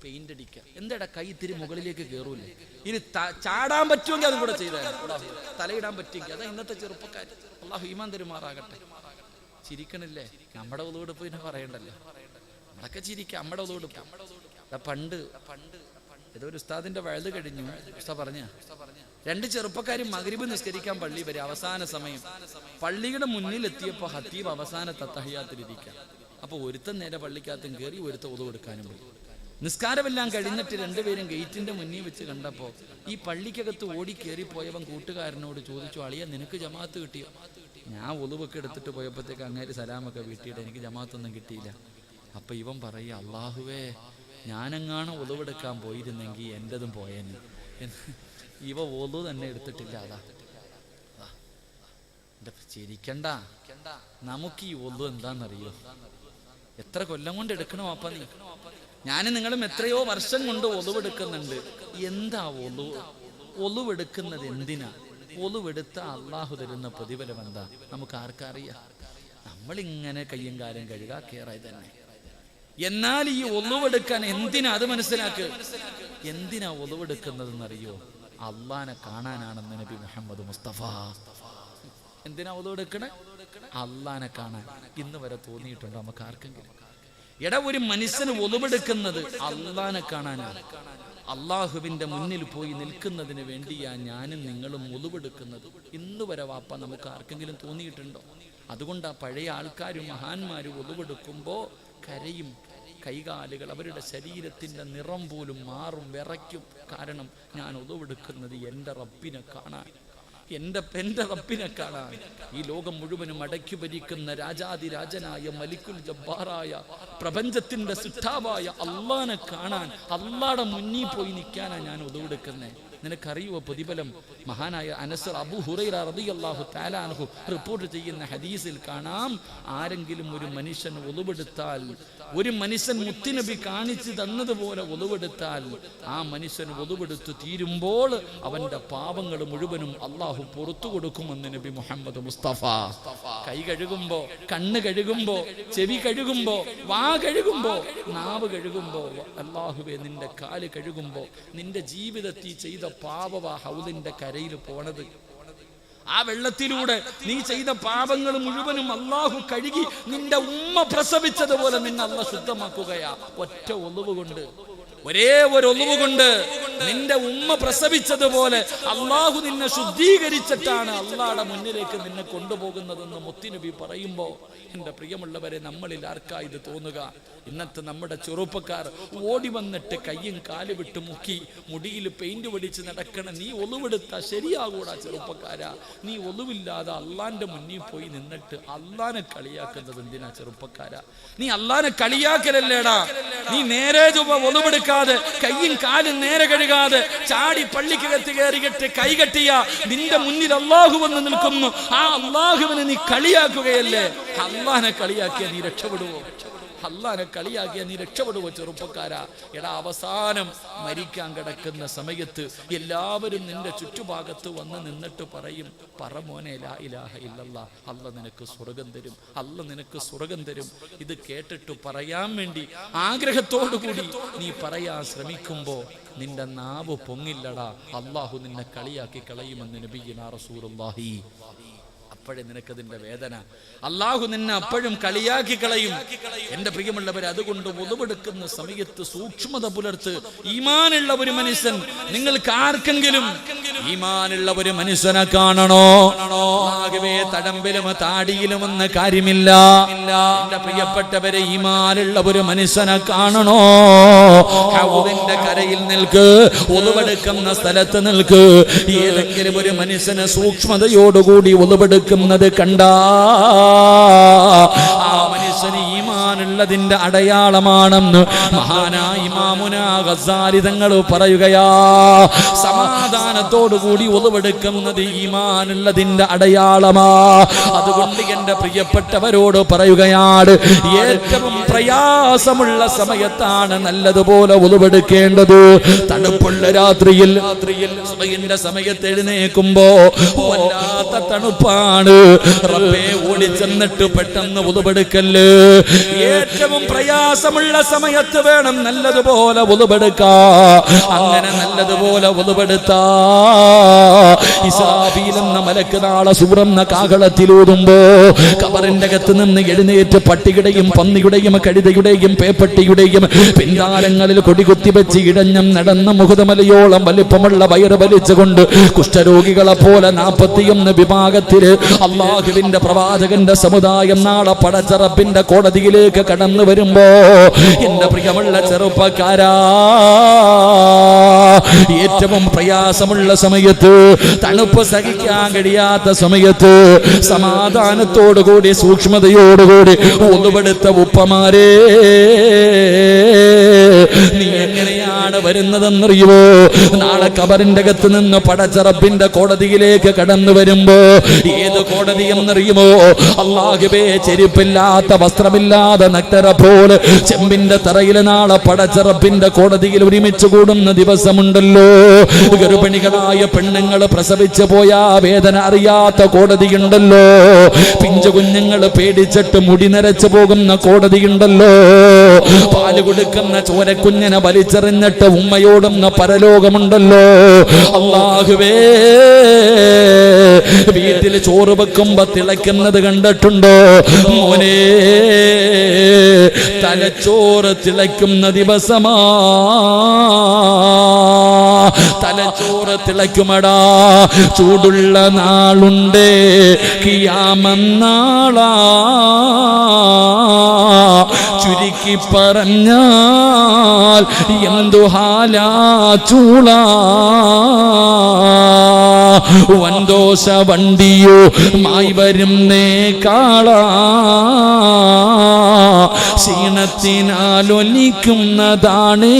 പെയിന്റ് അടിക്കുക, എന്താടാ കൈ ഇത്തിരി മുകളിലേക്ക് കയറൂലേ, ഇനി ചാടാൻ പറ്റുമെങ്കിൽ അതും കൂടെ ചെയ്താൽ, തലയിടാൻ പറ്റുമെങ്കിൽ. അതാ ഇന്നത്തെ ചെറുപ്പക്കാർ. അല്ലാഹു ഈമാൻ തരുമാറാകട്ടെ. ചിരിക്കണില്ലേ? നമ്മുടെ ഒതുവെടുപ്പ് പിന്നെ പറയണ്ടല്ലോ, നമ്മളൊക്കെ ചിരിക്കുക, നമ്മുടെ ഒതുവെടുപ്പ്. പണ്ട് ഏതോ ഒരു ഉസ്താദിന്റെ വഴുത് കഴിഞ്ഞു, ഉസ്താദ് പറഞ്ഞ 2 ചെറുപ്പക്കാരും മഗ്രിബ് നിസ്കരിക്കാൻ പള്ളി വരെ, അവസാന സമയം പള്ളിയുടെ മുന്നിലെത്തിയപ്പോൾ ഹത്തീബ് അവസാന തത്തഹിയാത്തിലിരിക്കാം. അപ്പൊ ഒരുത്തൻ നേരെ പള്ളിക്കകത്തും കയറി, ഒരുത്ത ഒതുവെടുക്കാനും പോയി. നിസ്കാരമെല്ലാം കഴിഞ്ഞിട്ട് 2 പേരും ഗേറ്റിന്റെ മുന്നിൽ വെച്ച് കണ്ടപ്പോൾ ഈ പള്ളിക്കകത്ത് ഓടി കയറി പോയവൻ കൂട്ടുകാരനോട് ചോദിച്ചു, അളിയ നിനക്ക് ജമാഅത്ത് കിട്ടിയോ? ഞാൻ ഒതുവൊക്കെ എടുത്തിട്ട് പോയപ്പോഴത്തേക്ക് അങ്ങേര് സലാമൊക്കെ വീട്ടിയിട്ട് എനിക്ക് ജമാഅത്തൊന്നും കിട്ടിയില്ല. അപ്പൊ ഇവൻ പറയുക, അള്ളാഹുവേ ഞാനെങ്ങാനും ഒതുവെടുക്കാൻ പോയിരുന്നെങ്കിൽ എൻ്റെതും പോയേനെ. ഇവ ഒതു തന്നെ എടുത്തിട്ടില്ല. അതാ ചിരിക്കണ്ട, നമുക്ക് ഈ ഒതു എന്താണെന്നറിയോ? എത്ര കൊല്ലം കൊണ്ട് എടുക്കണോ അപ്പ നീ? ഞാനും നിങ്ങളും എത്രയോ വർഷം കൊണ്ട് ഒലുവെടുക്കുന്നുണ്ട്. എന്താ ഒലുവെടുക്കുന്നത്? എന്തിനാ ഒലുവെടുത്ത? അള്ളാഹു തരുന്ന പ്രതിഫലം എന്താ നമുക്ക് ആർക്കറിയാം? നമ്മളിങ്ങനെ കയ്യും കാലും കഴുകാ കേറായി തന്നെ. എന്നാൽ ഈ ഒലുവെടുക്കാൻ എന്തിനാ? അത് മനസ്സിലാക്ക്. എന്തിനാ ഒലുവെടുക്കുന്നതെന്നറിയോ? അള്ളാനെ കാണാനാണെന്ന് നബി മുഹമ്മദ് മുസ്തഫ. എന്തിനാ ഒലുവെടുക്കണേ? അള്ളാനെ കാണാൻ. ഇന്ന് വരെ തോന്നിയിട്ടുണ്ടോ നമുക്ക് ആർക്കെങ്കിലും? എടാ, ഒരു മനുഷ്യന് ഒലുവെടുക്കുന്നത് അള്ളാനെ കാണാനാണ്. അള്ളാഹുവിന്റെ മുന്നിൽ പോയി നിൽക്കുന്നതിന് വേണ്ടിയാ ഞാനും നിങ്ങളും ഒലുവെടുക്കുന്നത്. ഇന്ന് വരെ വാപ്പ നമുക്ക് ആർക്കെങ്കിലും തോന്നിയിട്ടുണ്ടോ? അതുകൊണ്ടാ പഴയ ആൾക്കാരും മഹാന്മാരും ഒലുവെടുക്കുമ്പോ കരയും, കൈകാലുകൾ അവരുടെ ശരീരത്തിന്റെ നിറം പോലും മാറും, വിറയ്ക്കും. കാരണം ഞാൻ ഒലുവെടുക്കുന്നത് എൻ്റെ റബ്ബിനെ കാണാൻ, എൻ്റെ റബ്ബിനെ കാണാൻ. ഈ ലോകം മുഴുവനും അടക്കി ഭരിക്കുന്ന രാജാതിരാജനായ മലിക്കുൽ ജബ്ബാറായ പ്രപഞ്ചത്തിന്റെ സുഷ്ടാവായ അള്ളാനെ കാണാൻ, അള്ളാടെ മുന്നിൽ പോയി നിൽക്കാനാണ് ഞാൻ ഒതുവെടുക്കുന്നത്. നിനക്കറിയുവോ പ്രതിഫലം? മഹാനായ അനസ് അബൂ ഹുറൈറ റളിയല്ലാഹു തആല അൻഹു റിപ്പോർട്ട് ചെയ്യുന്ന ഹദീസിൽ കാണാം, ആരെങ്കിലും ഒരു മനുഷ്യൻ ഒലുവെടുത്താൽ, ഒരു മനുഷ്യൻ മുത്തുനബി കാണിച്ചു തന്നതുപോലെ ഒലുവെടുത്താൽ, ആ മനുഷ്യൻ ഒലുവെടുത്ത് തീരുമ്പോൾ അവന്റെ പാപങ്ങൾ മുഴുവനും അള്ളാഹു പുറത്തു കൊടുക്കുമെന്ന് നബി മുഹമ്മദ് മുസ്തഫ. കൈ കഴുകുമ്പോ, കണ്ണ് കഴുകുമ്പോ, ചെവി കഴുകുമ്പോ, വാ കഴുകുമ്പോ, നാവ് കഴുകുമ്പോ, അല്ലാഹുവേ നിന്റെ കാല് കഴുകുമ്പോ, നിന്റെ ജീവിതത്തിൽ ചെയ്ത പാപവാ ഹൗദിന്റെ കരയിൽ പോണത്. ആ വെള്ളത്തിലൂടെ നീ ചെയ്ത പാപങ്ങൾ മുഴുവനും അള്ളാഹു കഴുകി നിന്റെ ഉമ്മ പ്രസവിച്ചതുപോലെ നിന്നെ അള്ളാഹു ശുദ്ധമാക്കുകയാ. ഒറ്റ ഒലുവ് കൊണ്ട്, ഒരേ ഒരു ഒലുവ് കൊണ്ട് നിന്റെ ഉമ്മ പ്രസവിച്ചതുപോലെ അള്ളാഹു നിന്നെ ശുദ്ധീകരിച്ചിട്ടാണ് അള്ളാഹുടെ മുന്നിലേക്ക് നിന്നെ കൊണ്ടുപോകുന്നതെന്ന് മുത്തുനബി പറയുമ്പോ, എൻ്റെ പ്രിയമുള്ളവരെ, നമ്മളിൽ ആർക്കാ ഇത് തോന്നുക? ഇന്നത്തെ നമ്മുടെ ചെറുപ്പക്കാർ ഓടി വന്നിട്ട് കയ്യും കാല് വിട്ട് മുക്കി മുടിയിൽ പെയിന്റ് പിടിച്ച് നടക്കണ. നീ ഒലുവെടുത്താ ശരിയാകൂടാ ചെറുപ്പക്കാരാ. നീ ഒലുവില്ലാതെ അള്ളാന്റെ മുന്നിൽ പോയി നിന്നിട്ട് അള്ളാനെ കളിയാക്കുന്നത് എന്തിനാ ചെറുപ്പക്കാരാ? നീ അള്ളാനെ കളിയാക്കലല്ലേടാ. നീ നേരെ ഒലുവെടുക്കാതെ കയ്യും കാലും നേരെ കഴുകാതെ ചാടി പള്ളിക്കകത്ത് കയറിയിട്ട് കൈകെട്ടിയ നിന്റെ മുന്നിൽ അള്ളാഹു വന്ന് നിൽക്കുന്നു. ആ അള്ളാഹുവിനെ നീ കളിയാക്കുകയല്ലേ? അള്ളാനെ കളിയാക്കിയ നീ രക്ഷപ്പെടുവോ? അള്ളാനെ കളിയാക്കിയ നീ രക്ഷപ്പെടുവോ ചെറുപ്പക്കാരാ? എടാ, അവസാനം മരിക്കാൻ കിടക്കുന്ന സമയത്ത് എല്ലാവരും നിന്റെ ചുറ്റുഭാഗത്ത് വന്ന് നിന്നിട്ട് പറയും, പറ മോനെ ലാ ഇലാഹ ഇല്ലല്ലാഹ്, അല്ല നിനക്ക് സ്വർഗം തരും, അല്ല നിനക്ക് സ്വർഗം തരും. ഇത് കേട്ടിട്ട് പറയാൻ വേണ്ടി ആഗ്രഹത്തോടു കൂടി നീ പറയാൻ ശ്രമിക്കുമ്പോ നിന്റെ നാവ് പൊങ്ങില്ലടാ. അള്ളാഹു നിന്നെ കളിയാക്കി കളയുമെന്ന് നബിയുനാ റസൂലുള്ളാഹി. അപ്പോഴേ നിനക്കതിന്റെ വേദന. അള്ളാഹു നിന്നെ അപ്പോഴും കളിയാക്കി കളയും. എന്റെ പ്രിയമുള്ളവരെ, അതുകൊണ്ട് ഒലുവെടുക്കുന്ന സമയത്ത് സൂക്ഷ്മത പുലർത്ത്. ഈമാനുള്ള ഒരു മനുഷ്യൻ, നിങ്ങൾക്ക് ആർക്കെങ്കിലും ഈമാനുള്ള ഒരു മനുഷ്യനെ കാണണോ? ആകവേ തടമ്പിലും താടിയിലുമെന്ന് കാര്യമില്ല. എന്റെ പ്രിയപ്പെട്ടവരെ, ഈമാനുള്ള ഒരു മനുഷ്യനെ കാണണോ? ഹൗദിന്റെ കരയിൽ നിൽക്ക്, ഒലുവെടുക്കുന്ന സ്ഥലത്ത് നിൽക്ക്. ഏതെങ്കിലും ഒരു മനുഷ്യന് സൂക്ഷ്മതയോടുകൂടി ഒലുവെടുക്കുന്നത് കണ്ടാ ആ മനുഷ്യന് ഈമാൻ ഈമാനുള്ളതിന്റെ അടയാളമാണെന്ന് മഹാനായ ഇമാമുനാ ഗസാലി തങ്ങൾ പറയുകയാ. സമാധാനത്തോടുകൂടി ഒളിവെടുക്കുന്നത് ഈമാനുള്ളതിന്റെ അടയാളമാ. അതുകൊണ്ട് എന്റെ പ്രിയപ്പെട്ടവരോട് പറയുകയാണ്, ഏറ്റവും പ്രയാസമുള്ള സമയത്താണ് നല്ലതുപോലെ ഒളിവെടുക്കേണ്ടത്. തണുപ്പുള്ള രാത്രിയിൽ സുബഹിന്റെ സമയത്ത് എഴുന്നേൽക്കുമ്പോ വല്ലാത്ത തണുപ്പാണ്. റബ്ബേ, ഓടിച്ചെന്നിട്ട് പെട്ടെന്ന് ഒളിവെടുക്കല്ല്. ഏറ്റവും പ്രയാസമുള്ള സമയത്ത് വേണം നല്ലതുപോലെ ഒളിവെടുക്കാ. അങ്ങനെ നല്ലതുപോലെ ഒളിവെടുത്താ ഇസ്രാഫീൽ എന്ന മലക്ക് നാളെ സൂറെന്ന കാഹളത്തിലൂതുമ്പോ ഖബറിന്റെ അകത്ത് നിന്ന് എഴുന്നേറ്റ് പട്ടിയുടെയും പന്നിയുടെയും കഴുതയുടെയും പേപ്പട്ടിയുടെയും പിൻതാരങ്ങളിൽ കൊടികുത്തി വെച്ച് ഇടഞ്ഞം നടന്ന മുഹദമലയോളം വലിപ്പമുള്ള വയറ് വലിച്ചുകൊണ്ട് കുഷ്ഠരോഗികളെ പോലെ 41 വിഭാഗത്തില് അള്ളാഹുവിന്റെ പ്രവാചകന്റെ സമുദായം നാളെ പടച്ചറപ്പിന്റെ കോടതിയിലേക്ക് കടന്നു വരുമ്പോ എന്റെ പ്രിയമുള്ള ചെറുപ്പക്കാരാ, ഏറ്റവും പ്രയാസമുള്ള സമയത്ത്, തണുപ്പ് സഹിക്കാൻ കഴിയാത്ത സമയത്ത് സമാധാനത്തോടുകൂടി സൂക്ഷ്മതയോടുകൂടി ഒന്നുപെടുത്ത ഉപ്പമാരെ, നീ എങ്ങനെയാണ് വരുന്നതെന്നറിയുമോ? നാളെ ഖബറിന്റെ അകത്ത് നിന്ന് പടച്ചറപ്പിന്റെ കോടതിയിലേക്ക് കടന്നു വരുമ്പോ ഏത് കോടതി എന്നറിയുമോ? അല്ലാഹുവേ, ചെരുപ്പില്ലാത്ത വസ്ത്രമില്ലാതെ നഗ്നരെ പോലെ ചെമ്പിന്റെ തറയിൽ നാളെ പടച്ചറപ്പിന്റെ കോടതിയിൽ ഒരുമിച്ച് കൂടുന്ന ദിവസമുണ്ടല്ലോ. ഗർഭിണികളായ പെണ്ണുങ്ങൾ പ്രസവിച്ചു പോയാ വേദന അറിയാത്ത കോടതിയുണ്ടല്ലോ. പിഞ്ചു കുഞ്ഞുങ്ങൾ പേടിച്ചിട്ട് മുടി നരച്ചു പോകുന്ന കോടതിയുണ്ടല്ലോ. പാല് കൊടുക്കുന്ന ചോരക്കുഞ്ഞിനെ വലിച്ചെറിഞ്ഞിട്ട് ഉമ്മയോടുന്ന പരലോകമുണ്ടല്ലോ. അല്ലാഹുവേ, വീട്ടിൽ ചോറ് വെക്കുമ്പോ തിളയ്ക്കുന്നത് കണ്ടിട്ടുണ്ടോ മോനെ? തലച്ചോറ് തിളയ്ക്കുന്ന ദിവസമാ, തലച്ചോറ് തിളയ്ക്കുമടാ. ചൂടുള്ള നാളുണ്ടേ കിയാമന്നാളാ, ചുരുക്കി പറഞ്ഞാൽ എന്തു ഹാലാ ചൂളാ. വൻദോഷ വണ്ടിയോ മായി വരുന്നേ കാളാ, ക്ഷീണത്തിനാലൊലിക്കുന്നതാണേ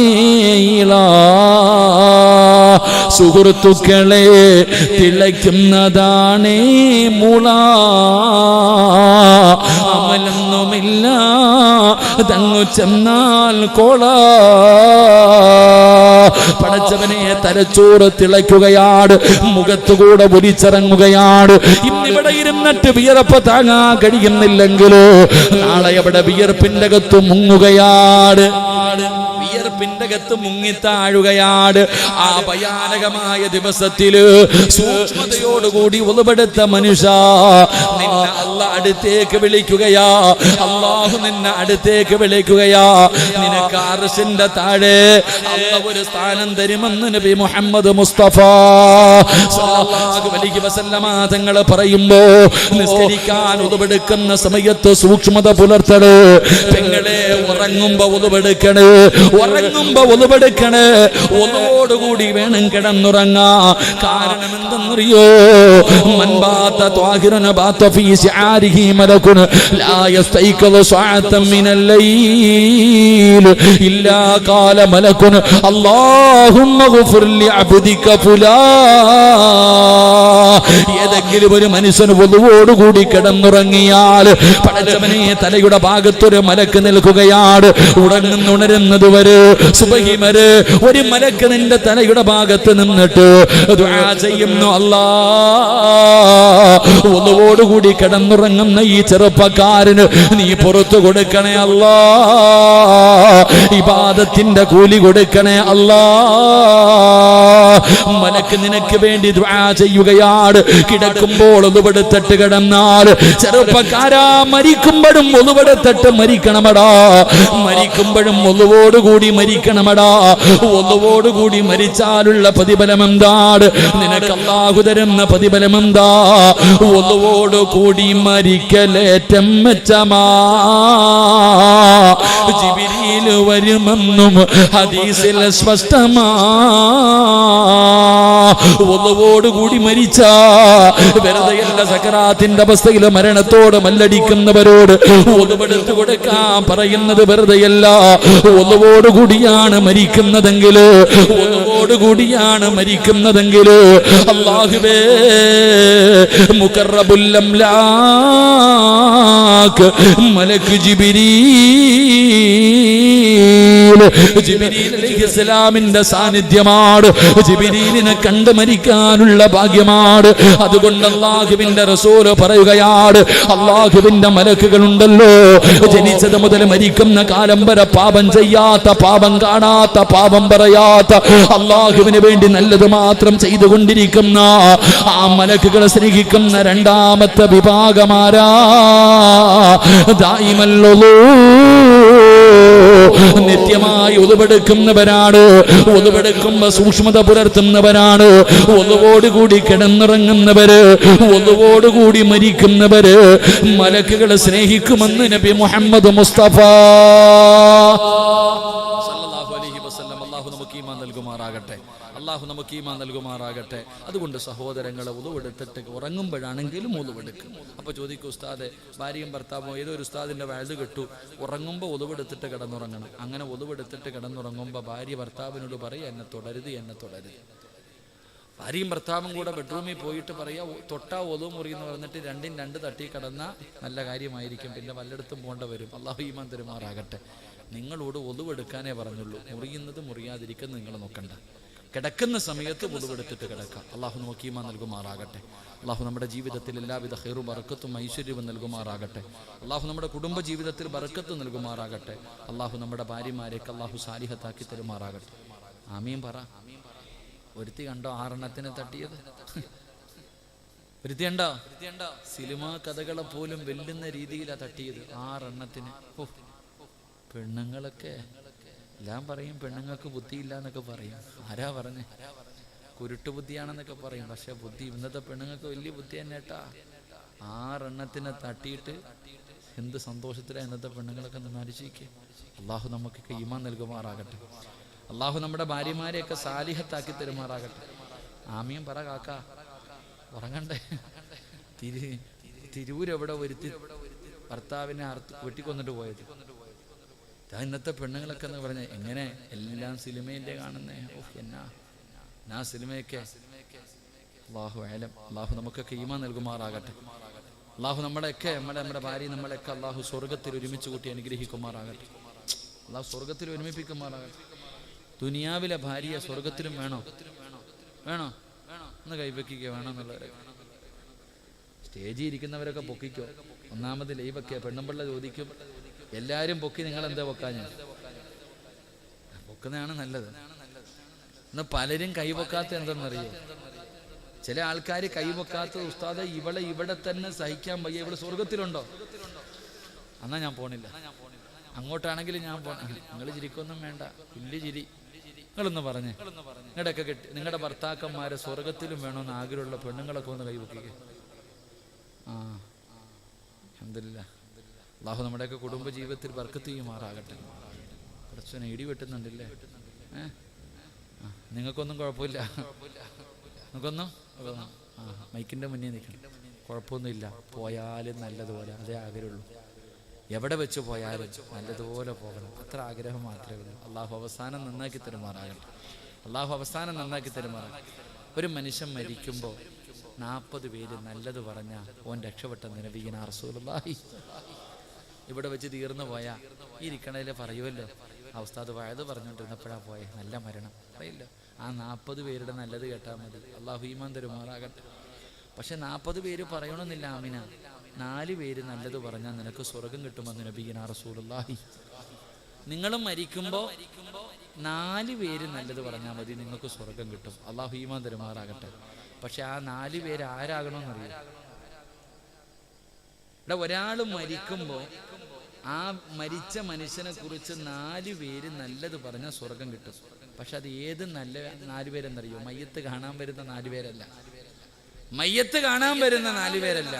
ഇളാ. സുഹൃത്തുക്കളെ, തിളയ്ക്കുന്നതാണേ മുള. അമലൊന്നുമില്ല തങ്ങു ചെന്നാൽ കോള. പടച്ചവനെ, തലച്ചോറ് തിളയ്ക്കുകയാണ്, മുഖത്തുകൂടെ ഒലിച്ചിറങ്ങുകയാണ്. ഇന്നിവിടെ ഇരുന്നിട്ട് വിയർപ്പ് താങ്ങാൻ കഴിയുന്നില്ലെങ്കിലോ നാളെ അവിടെ വിയർപ്പിന്റെ അകത്ത് മുങ്ങുകയാണ്, വിയർപ്പിന്റെ അകത്ത് മുങ്ങിത്താഴുകയാണ്. ആ ഭയാനകമായ ദിവസത്തില് സൂക്ഷ്മതയോടുകൂടി ഒളിവെടുത്ത മനുഷ്യ, നിന്നെ അല്ലാഹ് അടുത്തേക്ക് വിളിക്കുകയാ. അല്ലാഹു നിന്നെ അടുത്തേക്ക് വിളിക്കുകയാ. നിനക്ക് അർശിന്റെ താഴെ അല്ലാഹു ഒരു സ്ഥാനം തരുമെന്ന് നബി മുഹമ്മദ് മുസ്തഫ സ്വല്ലല്ലാഹു അലൈഹി വസല്ലമ തങ്ങൾ പറയുമ്പോ, നിസ്കരിക്കാൻ ഒളിവെടുക്കുന്ന സമയത്ത് സൂക്ഷ്മത പുലർത്തണേ പെങ്ങളെ. ഉറങ്ങുമ്പോ ഒളിവെടുക്കണേ, ഉറങ്ങുമ്പോ ഒളിവെടുക്കണേ. ഒന്നോടുകൂടി വേണം കിടന്നുറങ്ങാ. കാരണം എന്തെന്നറിയോ? മൻബാത്ത ത്വാഹിറന ബാത്ത ഫീ ശിആരിഹി മലകുൻ ലാ യസ്തൈഖദു സഅതൻ മിനൽ ലൈൽ ഇല്ലാ ഖാല മലകുൻ അല്ലാഹുമ്മ ഗ്ഫിർ ലി അബ്ദിക ഫുലാ. ഏതെങ്കിലും ഒരു മനുഷ്യന് ഒളിവോടുകൂടി കിടന്നുറങ്ങിയാൽ പടച്ചവനെ, തലയുടെ ഭാഗത്തൊരു മലക്ക് നിൽക്കുകയാണ്. ഉണരുന്നത് വരെ, സുബഹി വരെ ഒരു മലക്ക് നിന്റെ തലയുടെ ഭാഗത്ത് നിന്നിട്ട് ദുആ ചെയ്യുന്നു. അല്ലാഹ്, ഒന്നുകൂടി കിടന്നുറങ്ങുന്ന ഈ ചെറുപ്പക്കാരന് നീ പുറത്തു കൊടുക്കണേ അല്ലാഹ്. ഇബാദത്തിന്റെ കൂലി കൊടുക്കണേ അല്ലാഹ്. മലക്ക് നിനക്ക് വേണ്ടി ദുആ ചെയ്യുകയാണ്. കിടക്കുമ്പോൾ ഒന്നുപെടുത്തിട്ട് കിടന്നാൽ, ചെറുപ്പക്കാരാ, മരിക്കുമ്പോഴും ഒന്നുപെടുത്തിട്ട് മരിക്കണമടാ. മരിക്കുമ്പോഴും ഒന്നുവോടുകൂടി മരിക്കണമടാ. ഒന്നുവോടുകൂടി മരിച്ചാലുള്ള പ്രതിഫലം എന്താണ്? നിനക്ക് അല്ലാഹു തരുന്ന പ്രതിഫലം എന്താ? ഒന്നുവോടുകൂടി മരിക്കലേറ്റം മെച്ചമാ. ജിബ്രീൽ വരുമെന്നും ഹദീസിൽ സ്പഷ്ടമാ. ഒന്നുകൂടി മരിച്ച വെറുതെയല്ല സക്കറാത്തിന്റെ അവസ്ഥയിൽ മരണത്തോട് മല്ലടിക്കുന്നവരോട് ഒന്നുപെടുത്തു കൊടുക്കാൻ പറയുന്നത് വെറുതെയല്ല. ഒന്നുകൂടിയാണ് മരിക്കുന്നതെങ്കിൽ അല്ലാഹുവേ മുഖറബുൽ അംലാക്ക് മലക്ക് ജിബ്രീൽ അലൈഹിസ്സലാമിന്റെ സാന്നിധ്യമാണ്. ജിബ്രീലിനെ കണ്ട് മരിക്കാനുള്ള ഭാഗ്യമാണ്. അതുകൊണ്ട് അല്ലാഹുവിന്റെ റസൂൽ പറയുകയാണ്, അല്ലാഹുവിന്റെ മലക്കുകളുണ്ടല്ലോ, ജനിച്ചത് മുതൽ മരിക്കുന്ന കാലം വരെ പാപം ചെയ്യാത്ത, പാപം കാണാത്ത, പാപം പറയാത്ത, അല്ലാഹുവിന് വേണ്ടി നല്ലത് മാത്രം ചെയ്തുകൊണ്ടിരിക്കുന്ന ആ മലക്കുകളെ സ്നേഹിക്കുന്ന രണ്ടാമത്തെ വിഭാഗമാരാ? ദായിമല്ലോ, നിത്യമായി ഒതുവെടുക്കുന്നവരാണ്. ഒതുവെടുക്കുമ്പോ സൂക്ഷ്മത പുലർത്തുന്നവരാണ്. ഒതുവോടുകൂടി കിടന്നുറങ്ങുന്നവര്, ഒതുവോടുകൂടി മരിക്കുന്നവര് മലക്കുകളെ സ്നേഹിക്കുമെന്ന് നബി മുഹമ്മദ് മുസ്തഫ സല്ലല്ലാഹു അലൈഹി വസല്ലം. അല്ലാഹു നമുക്ക് ഈമാൻ നൽകുമാറാകട്ടെ. അല്ലാഹു നമുക്ക് ഈമാൻ നൽകുമാറാകട്ടെ. അതുകൊണ്ട് സഹോദരങ്ങളെ, ഉളുവെടുത്തിട്ട് ഉറങ്ങുമ്പോഴാണെങ്കിലും ഉളുവെടുക്കും. അപ്പോൾ ചോദിക്കും, ഉസ്താദെ, ഭാര്യയും ഭർത്താവോ ഏതോ ഒരു ഉസ്താദിൻ്റെ വയല് കെട്ടു, ഉറങ്ങുമ്പോൾ ഉളുവെടുത്തിട്ട് കിടന്നുറങ്ങണം. അങ്ങനെ ഉളുവെടുത്തിട്ട് കിടന്നുറങ്ങുമ്പോൾ ഭാര്യ ഭർത്താവിനോട് പറയുക, എന്നെ തുടരുത്, എന്നെ തുടരുത്. ഭാര്യയും ഭർത്താവും കൂടെ ബെഡ്റൂമിൽ പോയിട്ട് പറയുക, തൊട്ടാ ഒതു മുറി എന്ന് പറഞ്ഞിട്ട് രണ്ടും രണ്ട് തട്ടി കിടന്നാൽ നല്ല കാര്യമായിരിക്കും. പിന്നെ വല്ലയിടത്തും പോകേണ്ട വരും. അല്ലാഹു ഈമാൻ തരുമാറാകട്ടെ. നിങ്ങളോട് ഒതുവെടുക്കാനേ പറഞ്ഞുള്ളൂ. മുറിയുന്നത് മുറിയാതിരിക്കുന്നത് നിങ്ങൾ നോക്കണ്ട. കിടക്കുന്ന സമയത്ത് ഒതുവെടുത്തിട്ട് കിടക്കാം. അല്ലാഹു നമുക്ക് ഈമാൻ നൽകുമാറാകട്ടെ. അല്ലാഹു നമ്മുടെ ജീവിതത്തിൽ എല്ലാവിധ ഖൈറും ബറക്കത്തും ഐശ്വര്യവും നൽകുമാറാകട്ടെ. അല്ലാഹു നമ്മുടെ കുടുംബ ജീവിതത്തിൽ ബറക്കത്ത് നൽകുമാറാകട്ടെ. അല്ലാഹു നമ്മുടെ ഭാര്യമാരെയൊക്കെ അല്ലാഹു സാലിഹത്താക്കി തരുമാറാകട്ടെ. ആമീൻ പറ. ഒരുത്തി കണ്ടോ 6 തട്ടിയത്? ഒരുത്തി കണ്ടോ? സിനിമാ കഥകളെ പോലും വെല്ലുന്ന രീതിയിലാണ് തട്ടിയത്. 6. പെണ്ണുങ്ങളൊക്കെ എല്ലാം പറയും, പെണ്ണുങ്ങൾക്ക് ബുദ്ധിയില്ല എന്നൊക്കെ പറയും. ആരാ പറഞ്ഞേ? കുരുട്ടു ബുദ്ധിയാണെന്നൊക്കെ പറയും. പക്ഷെ ബുദ്ധി ഇന്നത്തെ പെണ്ണുങ്ങൾക്ക് വലിയ ബുദ്ധി തന്നെ കേട്ടാ. 6 തട്ടിയിട്ട് എന്ത് സന്തോഷത്തിലാണ് ഇന്നത്തെ പെണ്ണുങ്ങളൊക്കെ മരിച്ചിരിക്കുക. അള്ളാഹു നമുക്കൊക്കെ ഈമാൻ നൽകുമാറാകട്ടെ. അള്ളാഹു നമ്മുടെ ഭാര്യമാരെയൊക്കെ സാലിഹത്താക്കി തരുമാറാകട്ടെ. ആമീൻ പറ കാക്ക. ഉറങ്ങണ്ടേ? തിരൂരെവിടെ ഒരുത്തി ഭർത്താവിനെ വെട്ടിക്കൊന്നിട്ട് പോയത്. ഇന്നത്തെ പെണ്ണുങ്ങളൊക്കെ എന്ന് പറഞ്ഞ എങ്ങനെ എല്ലാം സിനിമയില്ലേ കാണുന്നേ? എന്നാ സിനിമയൊക്കെ. അല്ലാഹു അഅലം. അല്ലാഹു നമുക്കൊക്കെ ഈമാൻ നൽകുമാറാകട്ടെ. അല്ലാഹു നമ്മളെയൊക്കെ നമ്മുടെ ഭാര്യ നമ്മളെയൊക്കെ അല്ലാഹു സ്വർഗത്തിൽ ഒരുമിച്ച് കൂട്ടി അനുഗ്രഹിക്കുമാറാകട്ടെ. അല്ലാഹു സ്വർഗത്തിൽ ഒരുമിപ്പിക്കുമാറാകട്ടെ. ദുനിയാവിലെ ഭാര്യ സ്വർഗത്തിലും വേണോ? ഒന്ന് കൈവയ്ക്കുക. വേണമെന്നുള്ളവരെ സ്റ്റേജിൽ ഇരിക്കുന്നവരൊക്കെ പൊക്കിക്കോ. ഒന്നാമത് ലൈവൊക്കെ പെണ്ണുമ്പിള്ള ചോദിക്കും, എല്ലാവരും പൊക്കി നിങ്ങൾ എന്താ പൊക്കാൻ? ഞാൻ പൊക്കുന്നതാണ് നല്ലത്. എന്നാൽ പലരും കൈവക്കാത്ത എന്തെന്നറിയോ? ചില ആൾക്കാർ കൈവക്കാത്ത, ഉസ്താദെ ഇവളെ ഇവിടെ തന്നെ സഹിക്കാൻ വയ്യ, ഇവള് സ്വർഗത്തിലുണ്ടോ? എന്നാ ഞാൻ പോണില്ല. അങ്ങോട്ടാണെങ്കിലും ഞാൻ പോണം. നിങ്ങൾ ചിരിക്കൊന്നും വേണ്ട, ഇല്ല ചിരി. നിങ്ങളൊന്ന് പറഞ്ഞേ, നിങ്ങളുടെയൊക്കെ കെട്ടി നിങ്ങളുടെ ഭർത്താക്കന്മാരെ സ്വർഗത്തിലും വേണമെന്ന് ആഗ്രഹമുള്ള പെണ്ണുങ്ങളൊക്കെ ഒന്ന് കൈവക്കുക. അൽഹംദുലില്ലാഹ്. അല്ലാഹു നമ്മുടെയൊക്കെ കുടുംബ ജീവിതത്തിൽ ബർക്കത്ത് ചെയ്യുമാറാകട്ടെ. കുറച്ചൊന്ന് ഇടി വെട്ടുന്നുണ്ടല്ലേ? നിങ്ങൾക്കൊന്നും കുഴപ്പമില്ല. നിങ്ങൾക്കൊന്നും മൈക്കിൻ്റെ മുന്നേ നിൽക്കണം. കുഴപ്പമൊന്നുമില്ല. പോയാലും നല്ലതുപോലെ, അതേ ആഗ്രഹമുള്ളൂ. എവിടെ വെച്ച് പോയാലും നല്ലതുപോലെ പോകണം, അത്ര ആഗ്രഹം മാത്രമേ ഉള്ളൂ. അള്ളാഹു അവസാനം നന്നാക്കി തരുമാറാകട്ടെ. അള്ളാഹു അവസാനം നന്നാക്കി തരുമാറാകട്ടെ. ഒരു മനുഷ്യൻ മരിക്കുമ്പോൾ 40 പേര് നല്ലത് പറഞ്ഞാൽ ഓൻ രക്ഷപ്പെട്ട നബിയുനാ റസൂലുള്ളാഹി. ഇവിടെ വെച്ച് തീർന്നു പോയാൽ ഈ ഇരിക്കണതിൽ പറയുമല്ലോ, ആ ഉസ്താദ് വയത് പറഞ്ഞുകൊണ്ടിരുന്നപ്പോഴാണ് പോയെ, നല്ല മരണം പറയില്ല. ആ 40 പേരുടെ നല്ലത് കേട്ടാൽ മതി. അള്ളാഹു ഈമാൻ തരുമാറാകട്ടെ. പക്ഷെ 40 പേര് പറയണമെന്നില്ല. ആമിന 4 പേര് നല്ലത് പറഞ്ഞാൽ നിനക്ക് സ്വർഗം കിട്ടുമെന്ന് നബിയുനാ റസൂലുള്ളാഹി. നിങ്ങളും മരിക്കുമ്പോൾ 4 പേര് നല്ലത് പറഞ്ഞാൽ മതി, നിങ്ങൾക്ക് സ്വർഗം കിട്ടും. അള്ളാഹു ഈമാൻ തരുമാറാകട്ടെ. പക്ഷെ ആ 4 പേര് ആരാകണമെന്നറിയാം? ഇവിടെ ഒരാൾ മരിക്കുമ്പോൾ ആ മരിച്ച മനുഷ്യനെ കുറിച്ച് 4 പേര് നല്ലത് പറഞ്ഞാൽ സ്വർഗം കിട്ടും. പക്ഷെ അത് ഏത് നല്ല 4 പേരെന്നറിയോ? മയ്യത്ത് കാണാൻ വരുന്ന 4 പേരല്ല. മയ്യത്ത് കാണാൻ വരുന്ന 4 പേരല്ല.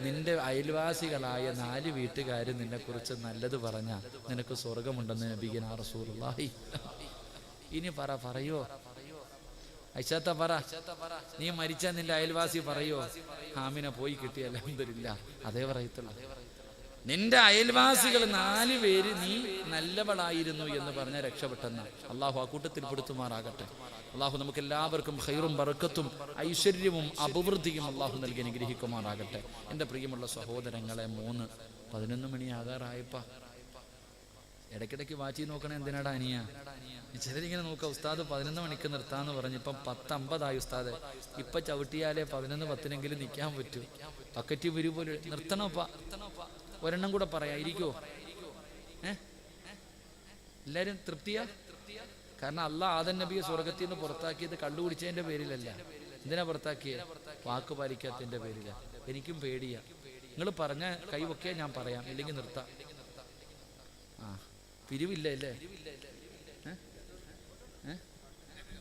നിന്റെ അയൽവാസികളായ 4 വീട്ടുകാർ നിന്നെ കുറിച്ച് നല്ലത് പറഞ്ഞാൽ നിനക്ക് സ്വർഗമുണ്ടെന്ന് നബിയുനാ റസൂലുള്ളാഹി. ഇനി പറയോ? ഐഷാത്ത പറ, നീ മരിച്ചാൽ നിന്റെ അയൽവാസി പറയോ ആമിന പോയി കിട്ടിയ അൽഹംദുലില്ലാ? അതേ പറയത്തുള്ളൂ. നിന്റെ അയൽവാസികൾ 4 പേര് നീ നല്ലവളായിരുന്നു എന്ന് പറഞ്ഞാൽ രക്ഷപ്പെട്ടെന്ന. അള്ളാഹു ആ കൂട്ടത്തിൽ പെടുത്തുമാറാകട്ടെ. അള്ളാഹു നമുക്ക് എല്ലാവർക്കും ഖൈറും ബറക്കത്തും ഐശ്വര്യവും അഭിവൃദ്ധിയും അള്ളാഹു നൽകി അനുഗ്രഹിക്കുമാറാകട്ടെ. എൻ്റെ പ്രിയമുള്ള സഹോദരങ്ങളെ, 11 മണിയാകാറായപ്പ ഇടയ്ക്കിടയ്ക്ക് വാറ്റി നോക്കണേ. എന്തിനാടാ അനിയ? ചിലരിങ്ങനെ നോക്കുക, ഉസ്താദ് 11 മണിക്ക് നിർത്താന്ന് പറഞ്ഞ് ഇപ്പം 10:50 ഉസ്താദ്. ഇപ്പൊ ചവിട്ടിയാലേ 11:10 നിൽക്കാൻ പറ്റൂ. ബക്കറ്റ് വരൂ പോലെ നിർത്തണോപ്പാ. ഒരെണ്ണം കൂടെ പറയാ, ഇരിക്കുവോ? എല്ലാരും തൃപ്തിയാ? കാരണം അള്ളാഹ് ആദം നബിയെ സ്വർഗത്തിൽ നിന്ന് പുറത്താക്കിയത് കള്ളു കുടിച്ചതിന്റെ പേരിലല്ല. എന്തിനാ പുറത്താക്കിയത്? വാക്ക് പാലിക്കാത്തതിന്റെ പേരില. എനിക്കും പേടിയാ. നിങ്ങൾ പറഞ്ഞ കൈവൊക്കെ ഞാൻ പറയാം, ഇല്ലെങ്കിൽ നിർത്താം. പിരിവില്ല അല്ലേ?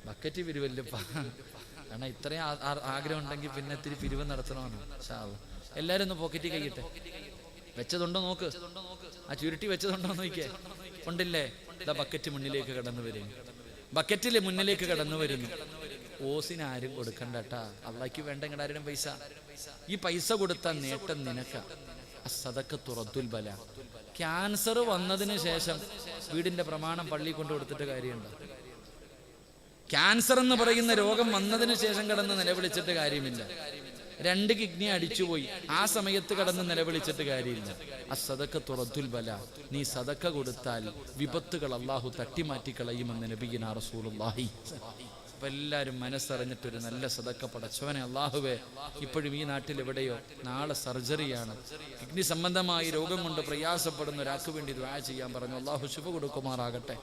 ബക്കറ്റ് പിരിവല്ലപ്പാ. കാരണം ഇത്രയും ആഗ്രഹം ഉണ്ടെങ്കിൽ പിന്നെ ഇത്തിരി പിരിവ് നടത്തണമെന്ന്. എല്ലാരും ഒന്ന് പോക്കറ്റിൽ കൈയിട്ടെ. വെച്ചതുണ്ടോ നോക്ക്. ആ ചുരുട്ടി വെച്ചതുണ്ടോ നോക്കിയേ. ഉണ്ടില്ലേ? ഇതാ ബക്കറ്റ് മുന്നിലേക്ക് കടന്നു വരുന്നു. ബക്കറ്റില് മുന്നിലേക്ക് കടന്നു വരുന്നു. ഓസിന് ആരും കൊടുക്കണ്ടട്ടാ. അള്ളാഹ്ക്ക് വേണ്ട ഇങ്ങടാരും പൈസ. ഈ പൈസ കൊടുത്ത നേട്ടം നിനക്ക. സദഖത്തു റദ്ദുൽ ബല. ക്യാൻസർ വന്നതിന് ശേഷം വീടിന്റെ പ്രമാണം പള്ളി കൊണ്ട് കൊടുത്തിട്ട് കാര്യമുണ്ടോ? ക്യാൻസർ എന്ന് പറയുന്ന രോഗം വന്നതിന് ശേഷം കടന്ന് നിലവിളിച്ചിട്ട് കാര്യമില്ല. 2 കിഡ്നി അടിച്ചുപോയി, ആ സമയത്ത് കടന്ന് നിലവിളിച്ചിട്ട് കാര്യമില്ല. അസ്സദഖത്തു റദ്ദുൽ ബല. നീ സദഖ കൊടുത്താൽ വിപത്തുകൾ അള്ളാഹു തട്ടിമാറ്റിക്കളയുമെന്ന് നബിയിനാ റസൂലുള്ളാഹി. അപ്പൊ എല്ലാവരും മനസ്സറിഞ്ഞിട്ടൊരു നല്ല സദഖ പടച്ചവനെ അള്ളാഹുവേ, ഇപ്പോഴും ഈ നാട്ടിൽ എവിടെയോ നാളെ സർജറിയാണ്, കിഡ്നി സംബന്ധമായി രോഗം കൊണ്ട് പ്രയാസപ്പെടുന്ന ഒരാൾക്ക് വേണ്ടി ദുആ ചെയ്യാൻ പറഞ്ഞു. അള്ളാഹു ശിഫ കൊടുക്കുമാറാകട്ടെ.